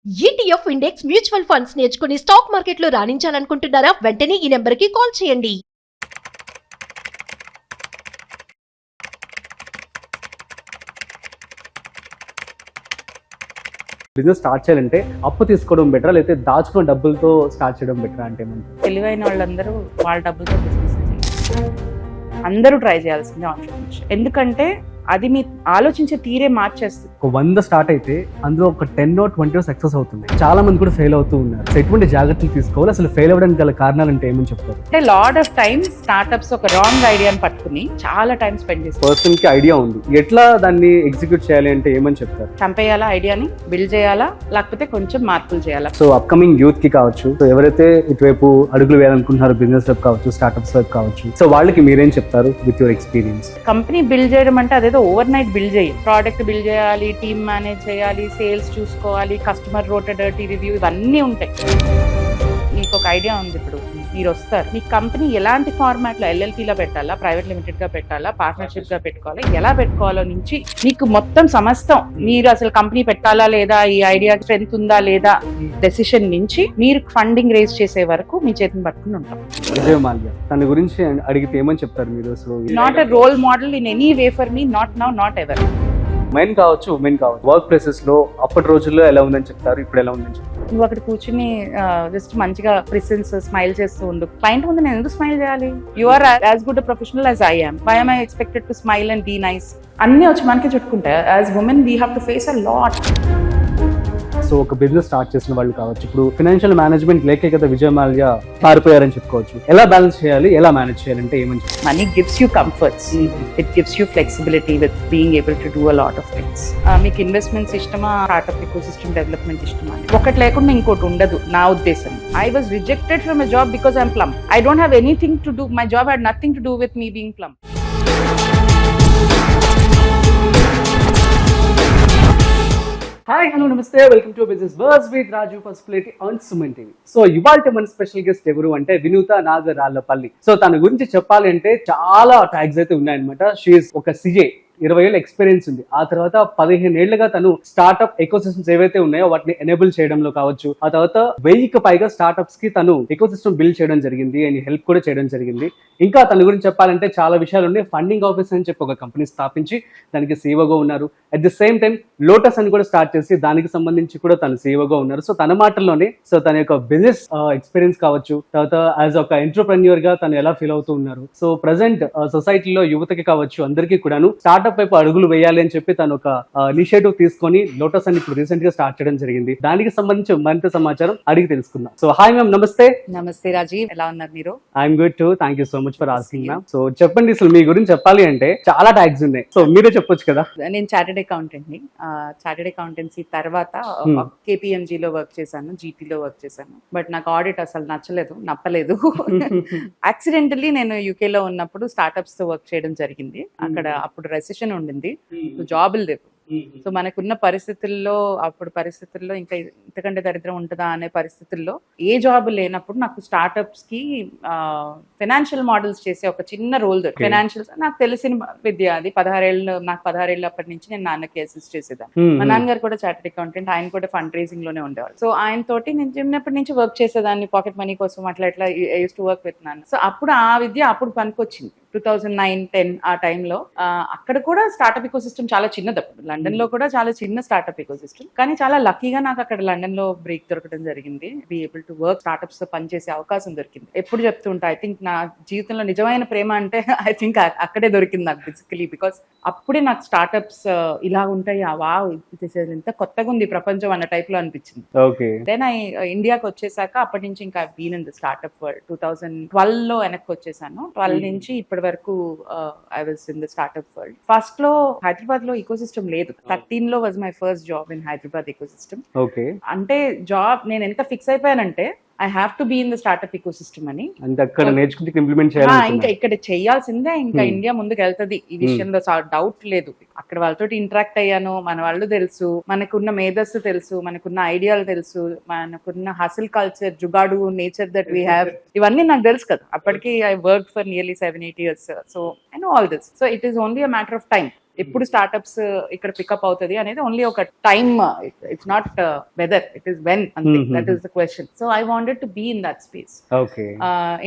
ETF index mutual funds నేర్చుకుని stock మార్కెట్లో రాణించాలనుకుంటున్నారా? వెంటనే ఈ నెంబర్కి కాల్ చేయండి. బిజినెస్ స్టార్ట్ చేయాలంటే అప్పు తీసుకోవడం బెటరా లేకపోతే దాచుకున్న డబ్బులతో స్టార్ట్ చేయడం బెటరా అంటే ఏమంటారు? తెలివైన వాళ్ళందరూ వాళ్ళ డబ్బులతో బిజినెస్ అందరూ ట్రై చేయాల్సిందే ఆంటర్‌ప్రెన్యూర్‌షిప్. ఎందుకంటే అది మీ ఆలోచించే తీరే మార్చేస్తుంది. ఒక 100 స్టార్ట్ అయితే అందులో ఒక 10 or 20 సక్సెస్ అవుతుంది. చాలా మంది కూడా ఫెయిల్ అవుతూ ఉన్నారు. సో ఎటువంటి జాగ్రత్తలు తీసుకోవాలి, అసలు ఫెయిల్ అవ్వడానికి గల కారణాలు అంటే ఏమని చెప్తారు? అంటే లాట్ ఆఫ్ టైమ్స్ స్టార్ట్అప్స్ ఒక రాంగ్ ఐడియాని పట్టుకుని చాలా టైం స్పెండ్ చేస్తారు. పర్సన్ కి ఐడియా ఉంది, ఎట్లా దాన్ని ఎగ్జిక్యూట్ చేయాలి అంటే ఏమని చెప్తారు? చంపేయాలా ఐడియాని, బిల్డ్ చేయాలా, లేకపోతే కొంచెం మార్పులు చేయాలా? సో అప్కమింగ్ యూత్ కి కావచ్చు, సో ఎవరైతే ఇటువైపు అడుగులు వేయాలనుకుంటున్నారో బిజినెస్ వైపు కావచ్చు, స్టార్ట్అప్స్ వైపు కావచ్చు, సో వాళ్ళకి మీరేం చెప్తారు with your experience? Company build చేయడం అంటే అదేదో ఓవర్ నైట్ బిల్డ్ చేయాలి. ప్రోడక్ట్ బిల్డ్ చేయాలి, టీమ్ మేనేజ్ చేయాలి, సేల్స్ చూసుకోవాలి, కస్టమర్ రోటెడ్ రివ్యూ, ఇవన్నీ ఉంటాయి. మీకు ఒక ఐడియా ఉంది, ఇప్పుడు మీరు వస్తారు, మీ కంపెనీ ఎలాంటి ఫార్మాట్ లో ఎల్ఎల్పీలో పెట్టాలా, ప్రైవేట్ లిమిటెడ్ గా పెట్టాలా, పార్ట్నర్షిప్ గా పెట్టుకోవాలా, ఎలా పెట్టుకోవాలో నుంచి మీకు మొత్తం సమస్తం, మీరు అసలు కంపెనీ పెట్టాలా లేదా, ఈ ఐడియా స్ట్రెంత్ ఉందా లేదా, డెసిషన్ నుంచి మీరు ఫండింగ్ రేజ్ చేసే వరకు మీ చేతిని పట్టుకుని ఉంటాం. విజయ్ మాల్యా, తన గురించి అడిగితే ఏమని చెప్తారు మీరు? అసలు not a role model in any way for me, not now, not ever. Men కావచ్చు, ఉమెన్ కావచ్చు, వర్క్ ప్లేసెస్ లో అప్పటి రోజుల్లో ఎలా ఉందని చెప్తారు, ఇప్పుడు ఎలా ఉందని చెప్తారు? నువ్వు అక్కడ కూర్చుని జస్ట్ మంచిగా ప్రిసెన్స్ స్మైల్ చేస్తూ ఉండు. క్లయింట్ ముందు నేను ఎందుకు స్మైల్ చేయాలి? You are as good professional as I am. Why am I expected to smile and be nice? అన్ని వచ్చి మనకి చుట్టుకుంటాయి. As women we have to face a lot. So ఒక బిజినెస్ స్టార్ట్ చేసిన వాళ్ళు కావచ్చు, ఇప్పుడు ఫైనాన్షియల్ మేనేజ్మెంట్ లేకే కదా విజయ్ మాల్యా పారిపోయారని చెప్పుకోవచ్చు. ఎలా బ్యాలెన్స్ చేయాలి, ఎలా మేనేజ్ చేయాలంటే ఏమని చెప్తారు? Money gives you comforts, it gives you flexibility with being able to do a lot of things. మీకు ఇన్వెస్ట్మెంట్స్ ఇష్టమా, స్టార్ట్అప్ ఎకోసిస్టమ్ డెవలప్మెంట్ ఇష్టమా? ఒకటి లేకుండా ఇంకోటి ఉండదు నా ఉద్దేశం. I was rejected from a job because I'm plump. I don't have anything to do, my job had nothing to do with me being plump. Hi, hello, నమస్తే, welcome to business bus with Raju Pasupuleti on Suman TV. So ఇవాళ మన special guest ఎవరు అంటే వినూత నాగరాళ్ళపల్లి. So తన గురించి చెప్పాలి అంటే చాలా ట్యాగ్స్ అయితే ఉన్నాయన్నమాట. షీఈస్ ఒక సిఏ, 20 ఏళ్ళ ఎక్స్పీరియన్స్ ఉంది. ఆ తర్వాత 15 ఏళ్లుగా తను స్టార్ట్అప్ ఎకోసిస్టమ్స్ ఏవైతే ఉన్నాయో వాటిని ఎనేబుల్ చేయడంలో కావచ్చు, ఆ తర్వాత 1000కి పైగా స్టార్ట్అప్స్ కి తను ఎకోసిస్టమ్ బిల్డ్ చేయడం జరిగింది అండ్ హెల్ప్ కూడా చేయడం జరిగింది. ఇంకా తన గురించి చెప్పాలంటే చాలా విషయాలు ఉన్నాయి. ఫండింగ్ ఆఫీస్ అని చెప్పి ఒక కంపెనీ స్థాపించి దానికి సీఈఓగా ఉన్నారు. At the same time lotus అని కూడా స్టార్ట్ చేసి దానికి సంబంధించి కూడా తను సీఈఓగా ఉన్నారు. సో తన మాటల్లోనే సో తన యొక్క బిజినెస్ ఎక్స్పీరియన్స్ కావచ్చు, తర్వాత యాజ్ ఒక ఎంటర్‌ప్రెన్యూర్ గా తను ఎలా ఫీల్ అవుతూ ఉన్నారు. సో ప్రెసెంట్ సొసైటీలో యువతకి కావచ్చు అందరికీ కూడాను స్టార్ట్అప్ వైపు అడుగులు వేయాలి అని చెప్పి తను ఒక ఇనిషియేటివ్ తీసుకొని లోటస్ అని ఇప్పుడు రీసెంట్ గా స్టార్ట్ చేయడం జరిగింది. దానికి సంబంధించి మరింత సమాచారం అడిగి తెలుసుకుందాం. సో హాయ్ మ్యామ్, నమస్తే. నమస్తే రాజీవ్, ఎలా ఉన్నారు మీరు? I'm good to, thank you so much for asking ma'am. So చెప్పండి, అసలు మీ గురించి చెప్పాలి అంటే చాలా ట్యాగ్స్ ఉన్నాయి, సో మీరే చెప్పొచ్చు కదా. నేను చార్టెడ్ అకౌంటెంట్ ని. చార్టెడ్ అకౌంటెన్సీ తర్వాత KPMG లో వర్క్ చేశాను, GT లో వర్క్ చేశాను. బట్ నాకు ఆడిట్ అసలు నప్పలేదు. యాక్సిడెంటల్లీ నేను UK లో ఉన్నప్పుడు స్టార్ట్అప్స్ తో వర్క్ చేయడం జరిగింది. అక్కడ అప్పుడు రెసిషన్ ఉండింది, జాబులు లేవు. సో మనకున్న పరిస్థితుల్లో ఇంకా ఇంతకంటే దరిద్రం ఉంటుందా అనే పరిస్థితుల్లో ఏ జాబ్ లేనప్పుడు నాకు స్టార్ట్అప్స్ కి ఫైనాన్షియల్ మోడల్స్ చేసే ఒక చిన్న రోల్ దొరికి. ఫైనాన్షియల్స్ నాకు తెలిసిన విద్య అది. 16 ఏళ్ళు అప్పటి నుంచి నేను నాన్నకి అసిస్ట్ చేసేదాన్ని. మా నాన్నగారు కూడా చార్టెడ్ అకౌంటెంట్, ఆయన కూడా ఫండ్ రైజింగ్ లోనే ఉండేవాళ్ళు. సో ఆయన తోటి నేను చిన్నప్పటి నుంచి వర్క్ చేసేదాన్ని, పాకెట్ మనీ కోసం అట్లా యూస్ టు వర్క్ విత్ నాన్న. సో అప్పుడు ఆ విద్య అప్పుడు పనికొచ్చింది. 2009-10 ఆ టైంలో అక్కడ కూడా స్టార్ట్అప్ ఎకోసిస్టమ్ చాలా చిన్నది. అప్పుడు లండన్ లో కూడా చాలా చిన్న స్టార్ట్అప్ ఎకోసిస్టమ్, కానీ చాలా లక్కీగా నాకు అక్కడ లండన్ లో బ్రేక్ దొరకడం జరిగింది. B able to work, startups తో పనిచేసే అవకాశం దొరికింది. ఎప్పుడు చెప్తుంటా, ఐ థింక్ నా జీవితంలో నిజమైన ప్రేమ అంటే ఐ థింక్ అక్కడే దొరికింది నాకు బేసికలీ. బికాస్ అప్పుడే నాకు స్టార్ట్అప్స్ ఇలా ఉంటాయి, వావ్ ఇంత కొత్తగా ఉంది ప్రపంచం అన్న టైప్ లో అనిపించింది. దెన్ ఇండియాకి వచ్చేసాక అప్పటి నుంచి ఇంకా been in the startup world. 2012 లో వెనక్కి వచ్చేసాను. 12 నుంచి ఇప్పటి వరకు I was in the startup world. First లో హైదరాబాద్ లో ఎకోసిస్టమ్ లేదు. 13 లో was my first job in Hyderabad ecosystem. అంటే జాబ్ నేను ఎంత ఫిక్స్ అయిపోయానంటే I have to be in the startup ecosystem అని. ఇంకా ఇక్కడ చేయాల్సిందే, ఇంకా ఇండియా ముందుకు వెళ్తుంది ఈ విషయంలో డౌట్ లేదు. అక్కడ వాళ్ళతో ఇంటరాక్ట్ అయ్యాను, మన వాళ్ళు తెలుసు, మనకున్న మేధస్సు తెలుసు, మనకున్న ఐడియాలు తెలుసు, మనకున్న hustle culture, jugaad nature that we have, ఇవన్నీ నాకు తెలుసు కదా. అప్పటికి I work for nearly 7-8 years. So I know all this. So it is only a matter of time. ఎప్పుడు స్టార్ట్అప్స్ ఇక్కడ పికప్ అవుతుంది అనేది ఓన్లీ ఒక time, it's not whether, it is when అంతే, that is the question. So I wanted to be in that space. Okay.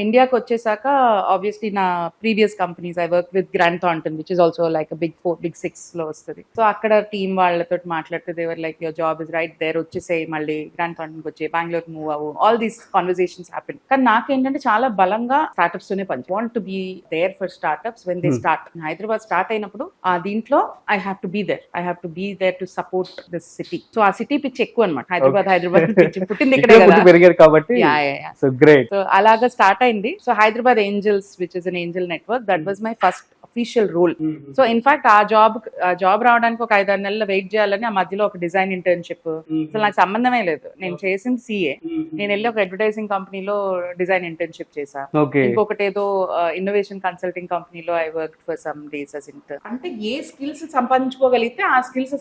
ఇండియాకి వచ్చేసాక obviously నా previous companies I work with Grant Thornton which is also like big 4 big 6 లో వస్తుంది. So అక్కడ team వాళ్ళతో మాట్లాడితే they were like your job is right there, వచ్చేసేయి మళ్ళీ గ్రాండ్ థాంటన్ వచ్చి బెంగళూరు మూవ్ అవ్వు, ఆల్ దీస్ కాన్వర్సేషన్స్ హ్యాపెన్. కానీ నాకేంటంటే చాలా బలంగా స్టార్ట్అప్స్ తోనే పని, want to be there for startups when they start. Hyderabad start అయినప్పుడు ఆ దీంట్లో I have to be there, I have to be there to support this city. So ఆ సిటీ పిచ్ ఎక్కువ అనమాట. హైదరాబాద్ పిచ్ పుట్టింది ఇక్కడే కదా, పెరిగారు కాబట్టి. So great. సో అలాగా స్టార్ట్ అయింది. So Hyderabad angels which is an angel network, that was my first official role. So in fact ఆ జాబ్ రావడానికి ఒక 5-6 నెలలు వెయిట్ చేయాలని ఆ మధ్యలో ఒక డిజైన్ ఇంటర్న్షిప్, అసలు నాకు సంబంధమే లేదు, నేను చేసింది సిఏ. నేను వెళ్ళి ఒక అడ్వర్టైజింగ్ కంపెనీలో డిజైన్ ఇంటర్న్షిప్ చేశా. ఇంకొకటి ఏదో ఇన్నోవేషన్ కన్సల్టింగ్ కంపెనీలో I work for some days as intern. అంటే ఏ స్కిల్స్ సంపాదించుకోగలిగితే ఆ స్కిల్స్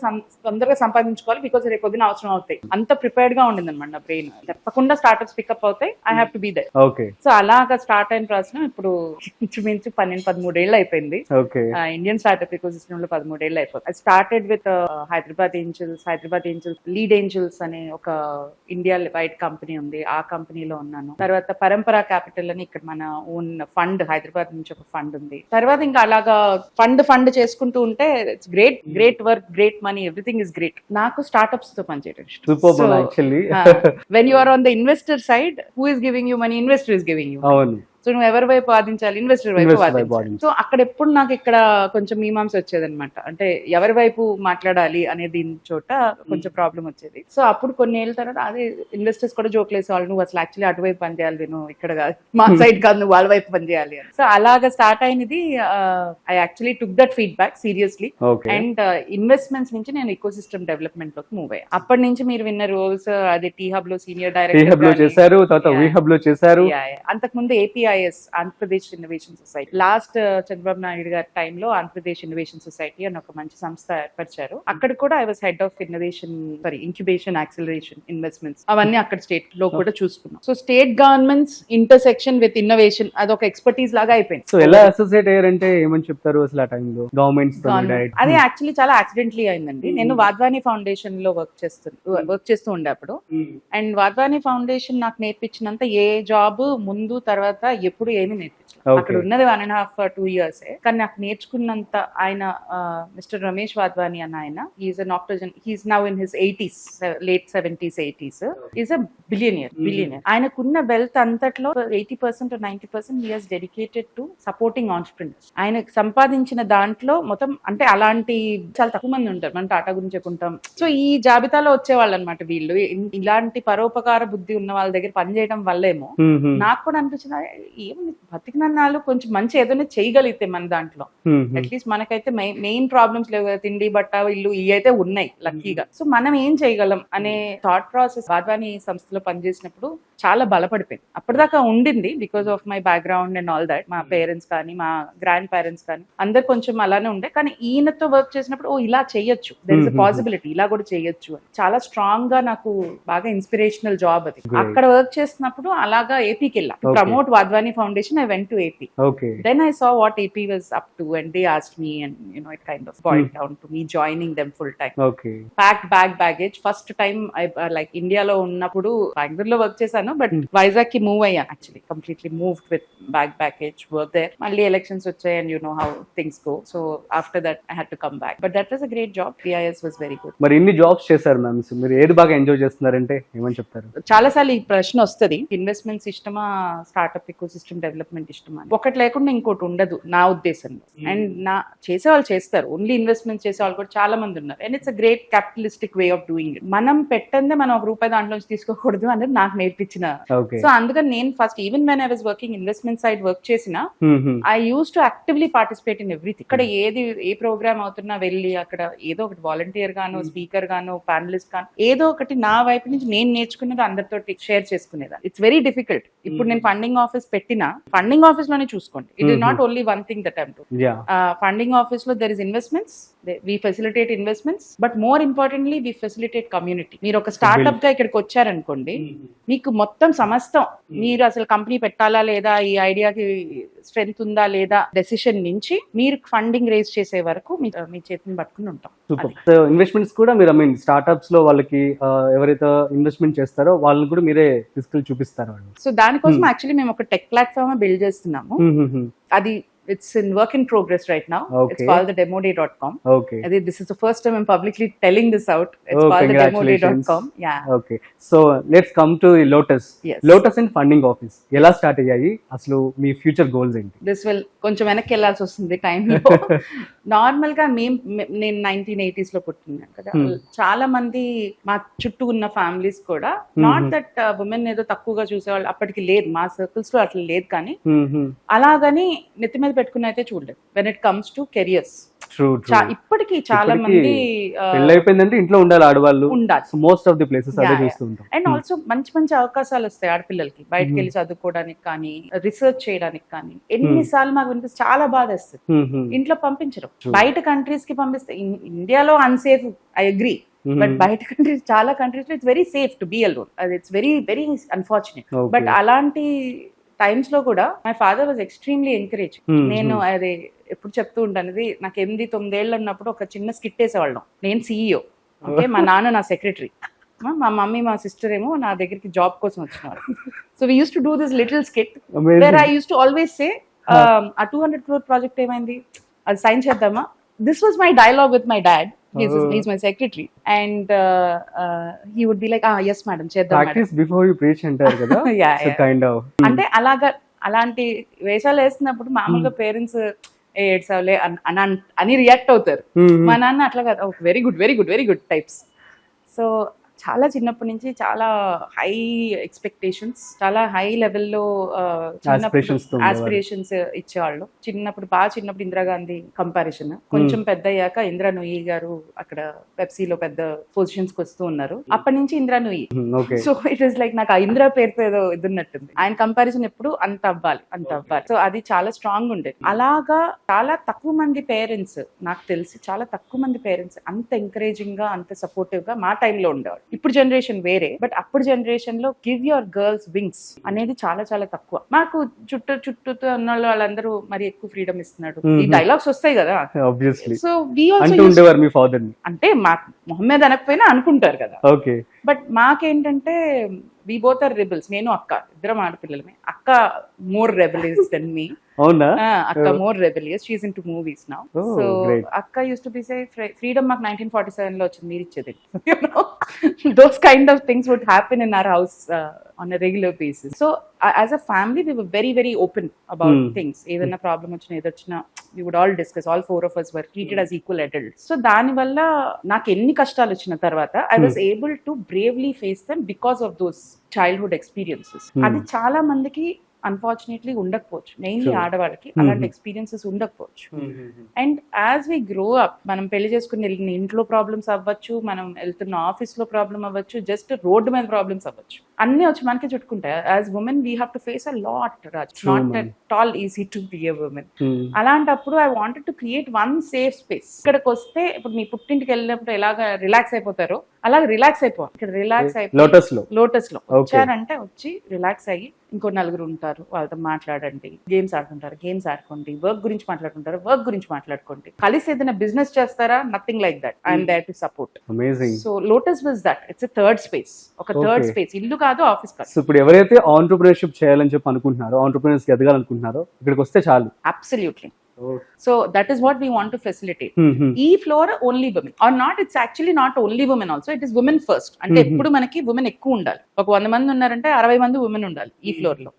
తొందరగా సంపాదించుకోవాలి, బికాస్ రేపు పొద్దున అవసరం అవుతాయి. అంత ప్రిపేర్డ్ గా ఉండింది అనమాట నా బ్రెయిన్. తప్పకుండా స్టార్ట్అప్స్ పికప్ అవుతాయి, I have to be there. So అలాగా స్టార్ట్ అయిన ప్రాసెస్ ఇప్పుడు ఇంచుమించు 12-13 ఏళ్ళు అయిపోయింది. ఇండియన్ స్టార్ట్అప్ ఎకో సిస్టమ్ లో 13 ఏళ్ళు అయిపోయింది. I started with Hyderabad angels lead angels అనే ఒక ఇండియా వైడ్ కంపెనీ ఉంది, ఆ కంపెనీలో ఉన్నాను. తర్వాత పరంపరా క్యాపిటల్ అని ఇక్కడ మన ఓన్ ఫండ్, హైదరాబాద్ నుంచి ఒక ఫండ్ ఉంది. తర్వాత ఇంకా అలాగా ఫండ్ చేసుకుంటూ ఉంటే it's great work, great money, everything is great. నాకు స్టార్ట్అప్స్ తో పనిచేయడం ఇష్టం. When you are on the investor side, who is giving you money? Investor is giving you. So నువ్వు ఎవరి వైపు వాదించాలి? ఇన్వెస్టర్ వైపు వాదించాలి. సో అక్కడ ఎప్పుడు నాకు ఇక్కడ కొంచెం మీమాంస వచ్చేదన్నమాట, అంటే ఎవరి వైపు మాట్లాడాలి అనే దీని చోట కొంచెం ప్రాబ్లం వచ్చేది. సో అప్పుడు కొన్ని ఏళ్ళ తర్వాత అదే ఇన్వెస్టర్స్ కూడా జోక్ వేసేవాళ్ళు, నువ్వు అసలు యాక్చువల్లీ అటువైపు పనిచేయాలి, నువ్వు ఇక్కడ కాదు, మా సైడ్ కాదు, నువ్వు వాళ్ళ వైపు పనిచేయాలి అని. సో అలాగా స్టార్ట్ అయినది. I actually took that feedback seriously, and investments నుంచి నేను ఎకో సిస్టమ్ డెవలప్మెంట్ లోకి మూవ్ అయ్యా. అప్పటి నుంచి మీరు విన్న రోల్స్, అదే టీ హబ్ లో సీనియర్ డైరెక్టర్ చేశారు, అంతకుముందు APIs Andhra Pradesh innovation society, last Chandrababu Naidu గారి టైంలో ఆంధ్రప్రదేశ్ ఇన్నోవేషన్ సొసైటీ అని ఒక మంచి సంస్థ ఏర్పరిచారు. అక్కడ కూడా I was head of incubation acceleration investments, అవన్నీ అక్కడ స్టేట్ లో కూడా చూసుకున్నాం. So state governments intersection with innovation అదొక ఎక్స్పర్టీస్ లాగా అయిపోయింది. సో ఎలా అసోసియేట్ అయ్యారంటే ఏమని చెప్తారు అసలు ఆ టైంలో? గవర్నమెంట్స్ అది యాక్చువల్లీ చాలా యాక్సిడెంట్లీ అయిందండి. నేను వాద్వాని ఫౌండేషన్ లో వర్క్ చేస్తూ ఉండే అప్పుడు, అండ్ వాద్వాని ఫౌండేషన్ నాకు నేర్పించినంత ఏ జాబ్ ముందు తర్వాత ఎప్పుడు ఏమి నేర్పించారు. అక్కడ ఉన్నది 1.5-2 years, కానీ నాకు నేర్చుకున్నంత ఆయన మిస్టర్ రమేష్ వాద్వాని అన్న ఆయన, is an octogenarian, he's now in his 80s, late 70s 80s, is a billionaire. ఆయనకున్న వెల్త్ అంతట్లో 80% or 90% he has dedicated to supporting entrepreneurs. ఆయన సంపాదించిన దాంట్లో మొత్తం, అంటే అలాంటి చాలా తక్కువ మంది ఉంటారు, మనం టాటా గురించి చెప్పుకుంటాం. సో ఈ జాబితాలో వచ్చేవాళ్ళు అనమాట వీళ్ళు. ఇలాంటి పరోపకార బుద్ధి ఉన్న వాళ్ళ దగ్గర పనిచేయడం వల్లేమో నాకు కూడా అనిపించింది, ఏం బతికినన్నాళ్ళు కొంచెం మంచి ఏదైనా చేయగలిగితే మన దాంట్లో, అట్లీస్ట్ మనకైతే మెయిన్ ప్రాబ్లమ్స్ లేవు కదా, తిండి బట్ట ఇల్లు ఇవి అయితే ఉన్నాయి లక్కీగా. సో మనం ఏం చేయగలం అనే థాట్ ప్రాసెస్ వాద్వాని సంస్థలో పనిచేసినప్పుడు చాలా బలపడిపోయింది. అప్పటిదాకా ఉండింది because of my background and all that. మా పేరెంట్స్ కానీ మా గ్రాండ్ పేరెంట్స్ కానీ అందరు కొంచెం అలానే ఉండే, కానీ ఈయనతో వర్క్ చేసినప్పుడు ఇలా చేయొచ్చు, దెర్ ఇస్ అ పాసిబిలిటీ, ఇలా కూడా చేయొచ్చు అని చాలా స్ట్రాంగ్ గా నాకు బాగా ఇన్స్పిరేషనల్ జాబ్ అది. అక్కడ వర్క్ చేసినప్పుడు అలాగా ఏపీకి వెళ్ళా, promote Wadhwani foundation. I went to AP. Then I saw what AP was up to, and they asked me, and it kind of boiled down to me joining them full time. Packed baggage. First time I like India lo unnappudu Bangalore lo work chesanu, but Vizag ki move ayya, actually completely moved with baggage, work there. Malli elections vachayi, and you know how things go. So after that I had to come back, but that was a great job. PIS was very good. మరి ఇన్ని jobs చేశారు ma'am, మీరు ఏది బాగా enjoy చేస్తున్నారంటే ఏమని చెప్తారు? చాలా సార్లు ఈ ప్రశ్న వస్తుంది, ఇన్వెస్ట్మెంట్స్ ఇష్టమా స్టార్ట్అప్ ఎకో సిస్టమ్ డెవలప్మెంట్ ఇష్టమా? ఒకటి లేకుండా ఇంకోటి ఉండదు నా ఉద్దేశంలో. అండ్ చేసేవాళ్ళు చేస్తారు, ఓన్లీ ఇన్వెస్ట్మెంట్ చేసేవాళ్ళు కూడా చాలా మంది ఉన్నారు, and it's a great capitalistic way of doing it. మనం పెట్టందే మనం ₹1 దాంట్లో నుంచి తీసుకోకూడదు అనేది నాకు నేర్పించిన. సో అందుకని నేను first even when I was working investment side work చేసిన, I used to actively participate in everything. ఇక్కడ ఏ ప్రోగ్రామ్ అవుతున్నా వెళ్ళి అక్కడ ఏదో ఒకటి వాలంటీర్ గాను, స్పీకర్ గాను, ప్యానలిస్ట్ గాను, ఏదో ఒకటి నా వైపు నుంచి నేను నేర్చుకున్నది అందరితో షేర్ చేసుకునేదా. It's very difficult. ఇప్పుడు నేను ఫండింగ్ ఆఫీస్ పెట్టినా, ఫండింగ్ ఆఫీస్ లోనే చూసుకోండి, it is not only one thing that I'm doing. Funding office లో there is investments, we facilitate investments, but more importantly we facilitate community. మీరు ఒక startup గా ఇక్కడికి వచ్చారనుకోండి, మీకు మొత్తం సమస్తం, మీరు అసలు కంపెనీ పెట్టాలా లేదా, ఈ ఐడియాకి స్ట్రెంగ్త్ ఉందా లేదా డెసిషన్ నుంచి మీరు ఫండింగ్ రేజ్ చేసే వరకు మీ చేతిని పట్టుకుని ఉంటాం. సూపర్. సో ఇన్వెస్ట్మెంట్స్ కూడా మీరు స్టార్ట్అప్స్ లో వాళ్ళకి ఎవరైతే ఇన్వెస్ట్మెంట్ చేస్తారో వాళ్ళని కూడా మీరే తీసుకెళ్ళి చూపిస్తారు వాళ్ళు. సో దానికోసం యాక్చువల్లీ మేము ఒక టెక్ ప్లాట్ఫామ్ బిల్డ్ చేస్తున్నాము. అది it's in work in progress right now. Okay. It's called the demoday.com. Okay. I think this is the first time I'm publicly telling this out. It's Oh, called the congratulations. demoday.com. Yeah. Okay, so let's come to Lotus. Yes. Lotus and funding office ఎలా start అయ్యాయి, అసలు మీ future goals ఏంటి? This will కొంచెం వెనక్కి వెళ్ళాల్సి వస్తుంది టైంలో. Normal గా నేను 1980s లో పుట్టినాను కదా. చాలా మంది మా చుట్టూ ఉన్న ఫ్యామిలీస్ కూడా నాట్ దట్ ఉమెన్ ఏదో తక్కువగా చూసేవాళ్ళు అప్పటికి లేదు, మా సర్కిల్స్ లో అట్లా లేదు, కానీ అలాగని నెత్తి మీద పెట్టుకుని అయితే చూడలేదు. When it comes to careers ఇప్పటికి చాలా మంది పెళ్లి అయిపోయిందంటే ఇంట్లో ఉండాలి ఆడవాళ్ళు, ఉండాలి. మోస్ట్ ఆఫ్ ది ప్లేసెస్ అదే చూస్తూ ఉంటాం. అండ్ ఆల్సో మంచి మంచి అవకాశాలు వస్తాయి ఆడపిల్లలకి బయటకు వెళ్ళి చదువుకోవడానికి కానీ రీసెర్చ్ చేయడానికి కానీ. ఎన్నిసార్లు మాకు వినిపిస్తే చాలా బాధ వస్తుంది, ఇంట్లో పంపించరు. బయట కంట్రీస్ కి పంపిస్తే ఇండియాలో అన్సేఫ్, ఐ అగ్రీ, బట్ బయట కంట్రీస్ చాలా కంట్రీస్ లో it's very safe to be alone. అది it's very very unfortunate. But అలాంటి టైమ్స్ లో కూడా my father was extremely encourage. నేను అది ఎప్పుడు చెప్తూ ఉంటాను, ఇది నాకు 8-9 ఏళ్ళు ఉన్నప్పుడు ఒక చిన్న స్కిట్ వేసేవాళ్ళం. నేను CEO, ఓకే, మా నాన్న నా సెక్రటరీ, మా మమ్మీ మా సిస్టర్ ఏమో నా దగ్గరికి జాబ్ కోసం వచ్చినారు. So we use to do this little skit where I used to always say ఆ 200 crore ప్రాజెక్ట్ ఏమైంది, అది సైన్ చేద్దామా. This was my dialogue with my dad. He's my secretary, and he would be like, yes madam, cheddam practice before you preach అంటారు కదా. Yeah. Kind of అంటే అలాంటి వేషాలు వేస్తున్నప్పుడు మామూలుగా పేరెంట్స్ ఏడ్సావులే అని రియాక్ట్ అవుతారు. మా నాన్న అట్లా కాదు, very good very good very good types. So చాలా చిన్నప్పటి నుంచి చాలా హై ఎక్స్పెక్టేషన్స్, చాలా హై లెవెల్లో ఆస్పిరేషన్స్ ఇచ్చేవాళ్ళు. చిన్నప్పుడు ఇందిరాగాంధీ కంపారిజన్, కొంచెం పెద్ద అయ్యాక ఇందిరా నూయి గారు అక్కడ పెప్సీలో పెద్ద పొజిషన్స్ కి వస్తూ ఉన్నారు. అప్పటి నుంచి Indira Nooyi. So it is like నాకు ఆ ఇందిరా పేరుతో ఏదో ఇదున్నట్టుంది. ఆయన కంపారిజన్ ఎప్పుడు అంత అవ్వాలి. సో అది చాలా స్ట్రాంగ్ ఉండేది. అలాగా చాలా తక్కువ మంది పేరెంట్స్, నాకు తెలిసి చాలా తక్కువ మంది పేరెంట్స్ అంత ఎంకరేజింగ్ గా, అంత సపోర్టివ్ గా మా టైంలో ఉండేవాళ్ళు. ఇప్పుడు జనరేషన్ వేరే, బట్ అప్పుడు జనరేషన్ లో గివ్ యువర్ గర్ల్స్ వింగ్స్ అనేది చాలా చాలా తక్కువ. మాకు చుట్టూ ఉన్న వాళ్ళందరూ మరి ఎక్కువ ఫ్రీడమ్ ఇస్తున్నాడు, ఈ డైలాగ్స్ వస్తాయి కదా. సో వి ఆల్సో అంటే మాకు మొహమ్మద్ అనకపోయినా అనుకుంటారు కదా. ఓకే, బట్ మాకేంటంటే వి బోత్ ఆర్ రెబెల్స్. నేను అక్క ఇద్దరం ఆడపిల్లలమే. అక్క మోర్ రెబెలియస్ దెన్ మీ. అవునా? అక్క more rebellious, she is into movies now. So అక్క used to be say freedom మాకు 1947 లో వచ్చింది, మీరు ఇచ్చేది. Those kind of things would happen in our house on a regular basis. So as a family we were very very open about things. ఏదైనా problem వచ్చినా ఏదొచ్చినా we would all discuss. All 4 of us were treated as equal adults. So దాని వల్ల నాకు ఎన్ని కష్టాలు వచ్చిన తర్వాత I was able to bravely face them because of those childhood experiences. అది చాలా మందికి అన్ఫార్చునేట్లీ ఉండకపోవచ్చు, మెయిన్లీ ఆడవాళ్ళకి అలాంటి ఎక్స్పీరియన్సెస్ ఉండకపోవచ్చు. And as we grow up, మనం పెళ్లి చేసుకుని వెళ్ళిన ఇంట్లో ప్రాబ్లమ్స్ అవ్వచ్చు, మనం వెళ్తున్న ఆఫీస్ లో ప్రాబ్లమ్ అవ్వచ్చు, జస్ట్ రోడ్డు మీద ప్రాబ్లమ్స్ అవ్వచ్చు, అన్ని వచ్చి మనకి చుట్టుకుంటాయి. As women we have to face a lot, not at all easy to be a woman. అలాంటప్పుడు I wanted to create one safe space. ఇక్కడికి వస్తే ఇప్పుడు మీ పుట్టింటికి వెళ్ళినప్పుడు ఎలాగ రిలాక్స్ అయిపోతారో అలాగే రిలాక్స్ అయిపోవాలి. ఇక్కడ రిలాక్స్ అయిపోయి లోటస్ లో వచ్చారంటే వచ్చి రిలాక్స్ అయ్యి ఇంకో నలుగురు ఉంటారు, వాళ్ళతో మాట్లాడండి, గేమ్స్ ఆడుకుంటారు, గేమ్స్ ఆడుకోండి, వర్క్ గురించి మాట్లాడుకుంటారు, వర్క్ గురించి మాట్లాడుకోండి, కలిసి ఏదైనా బిజినెస్ చేస్తారా, nothing like that. I'm there to support. So lotus was that. It's a third space, ఒక థర్డ్ స్పేస్. ఇల్లు కాదు, ఆఫీస్ కాదు. ఇప్పుడు ఎవరైతే ఆంటర్‌ప్రెన్యూర్‌షిప్ చేయాలని చెప్పి అనుకుంటున్నారో, ఆంటర్‌ప్రెన్యూర్స్ కి ఎదగాలనుకుంటున్నారో, ఇక్కడికి వస్తే చాలు. Absolutely. So that is what we want to facilitate. E floor only women or not, it's actually not only women also, it is women first. అంటే ఎప్పుడు మనకి women ఎక్కువ ఉండాలి. ఒక 100 మంది ఉన్నారంటే 60 మంది women ఉండాలి ఈ ఫ్లోర్ లో.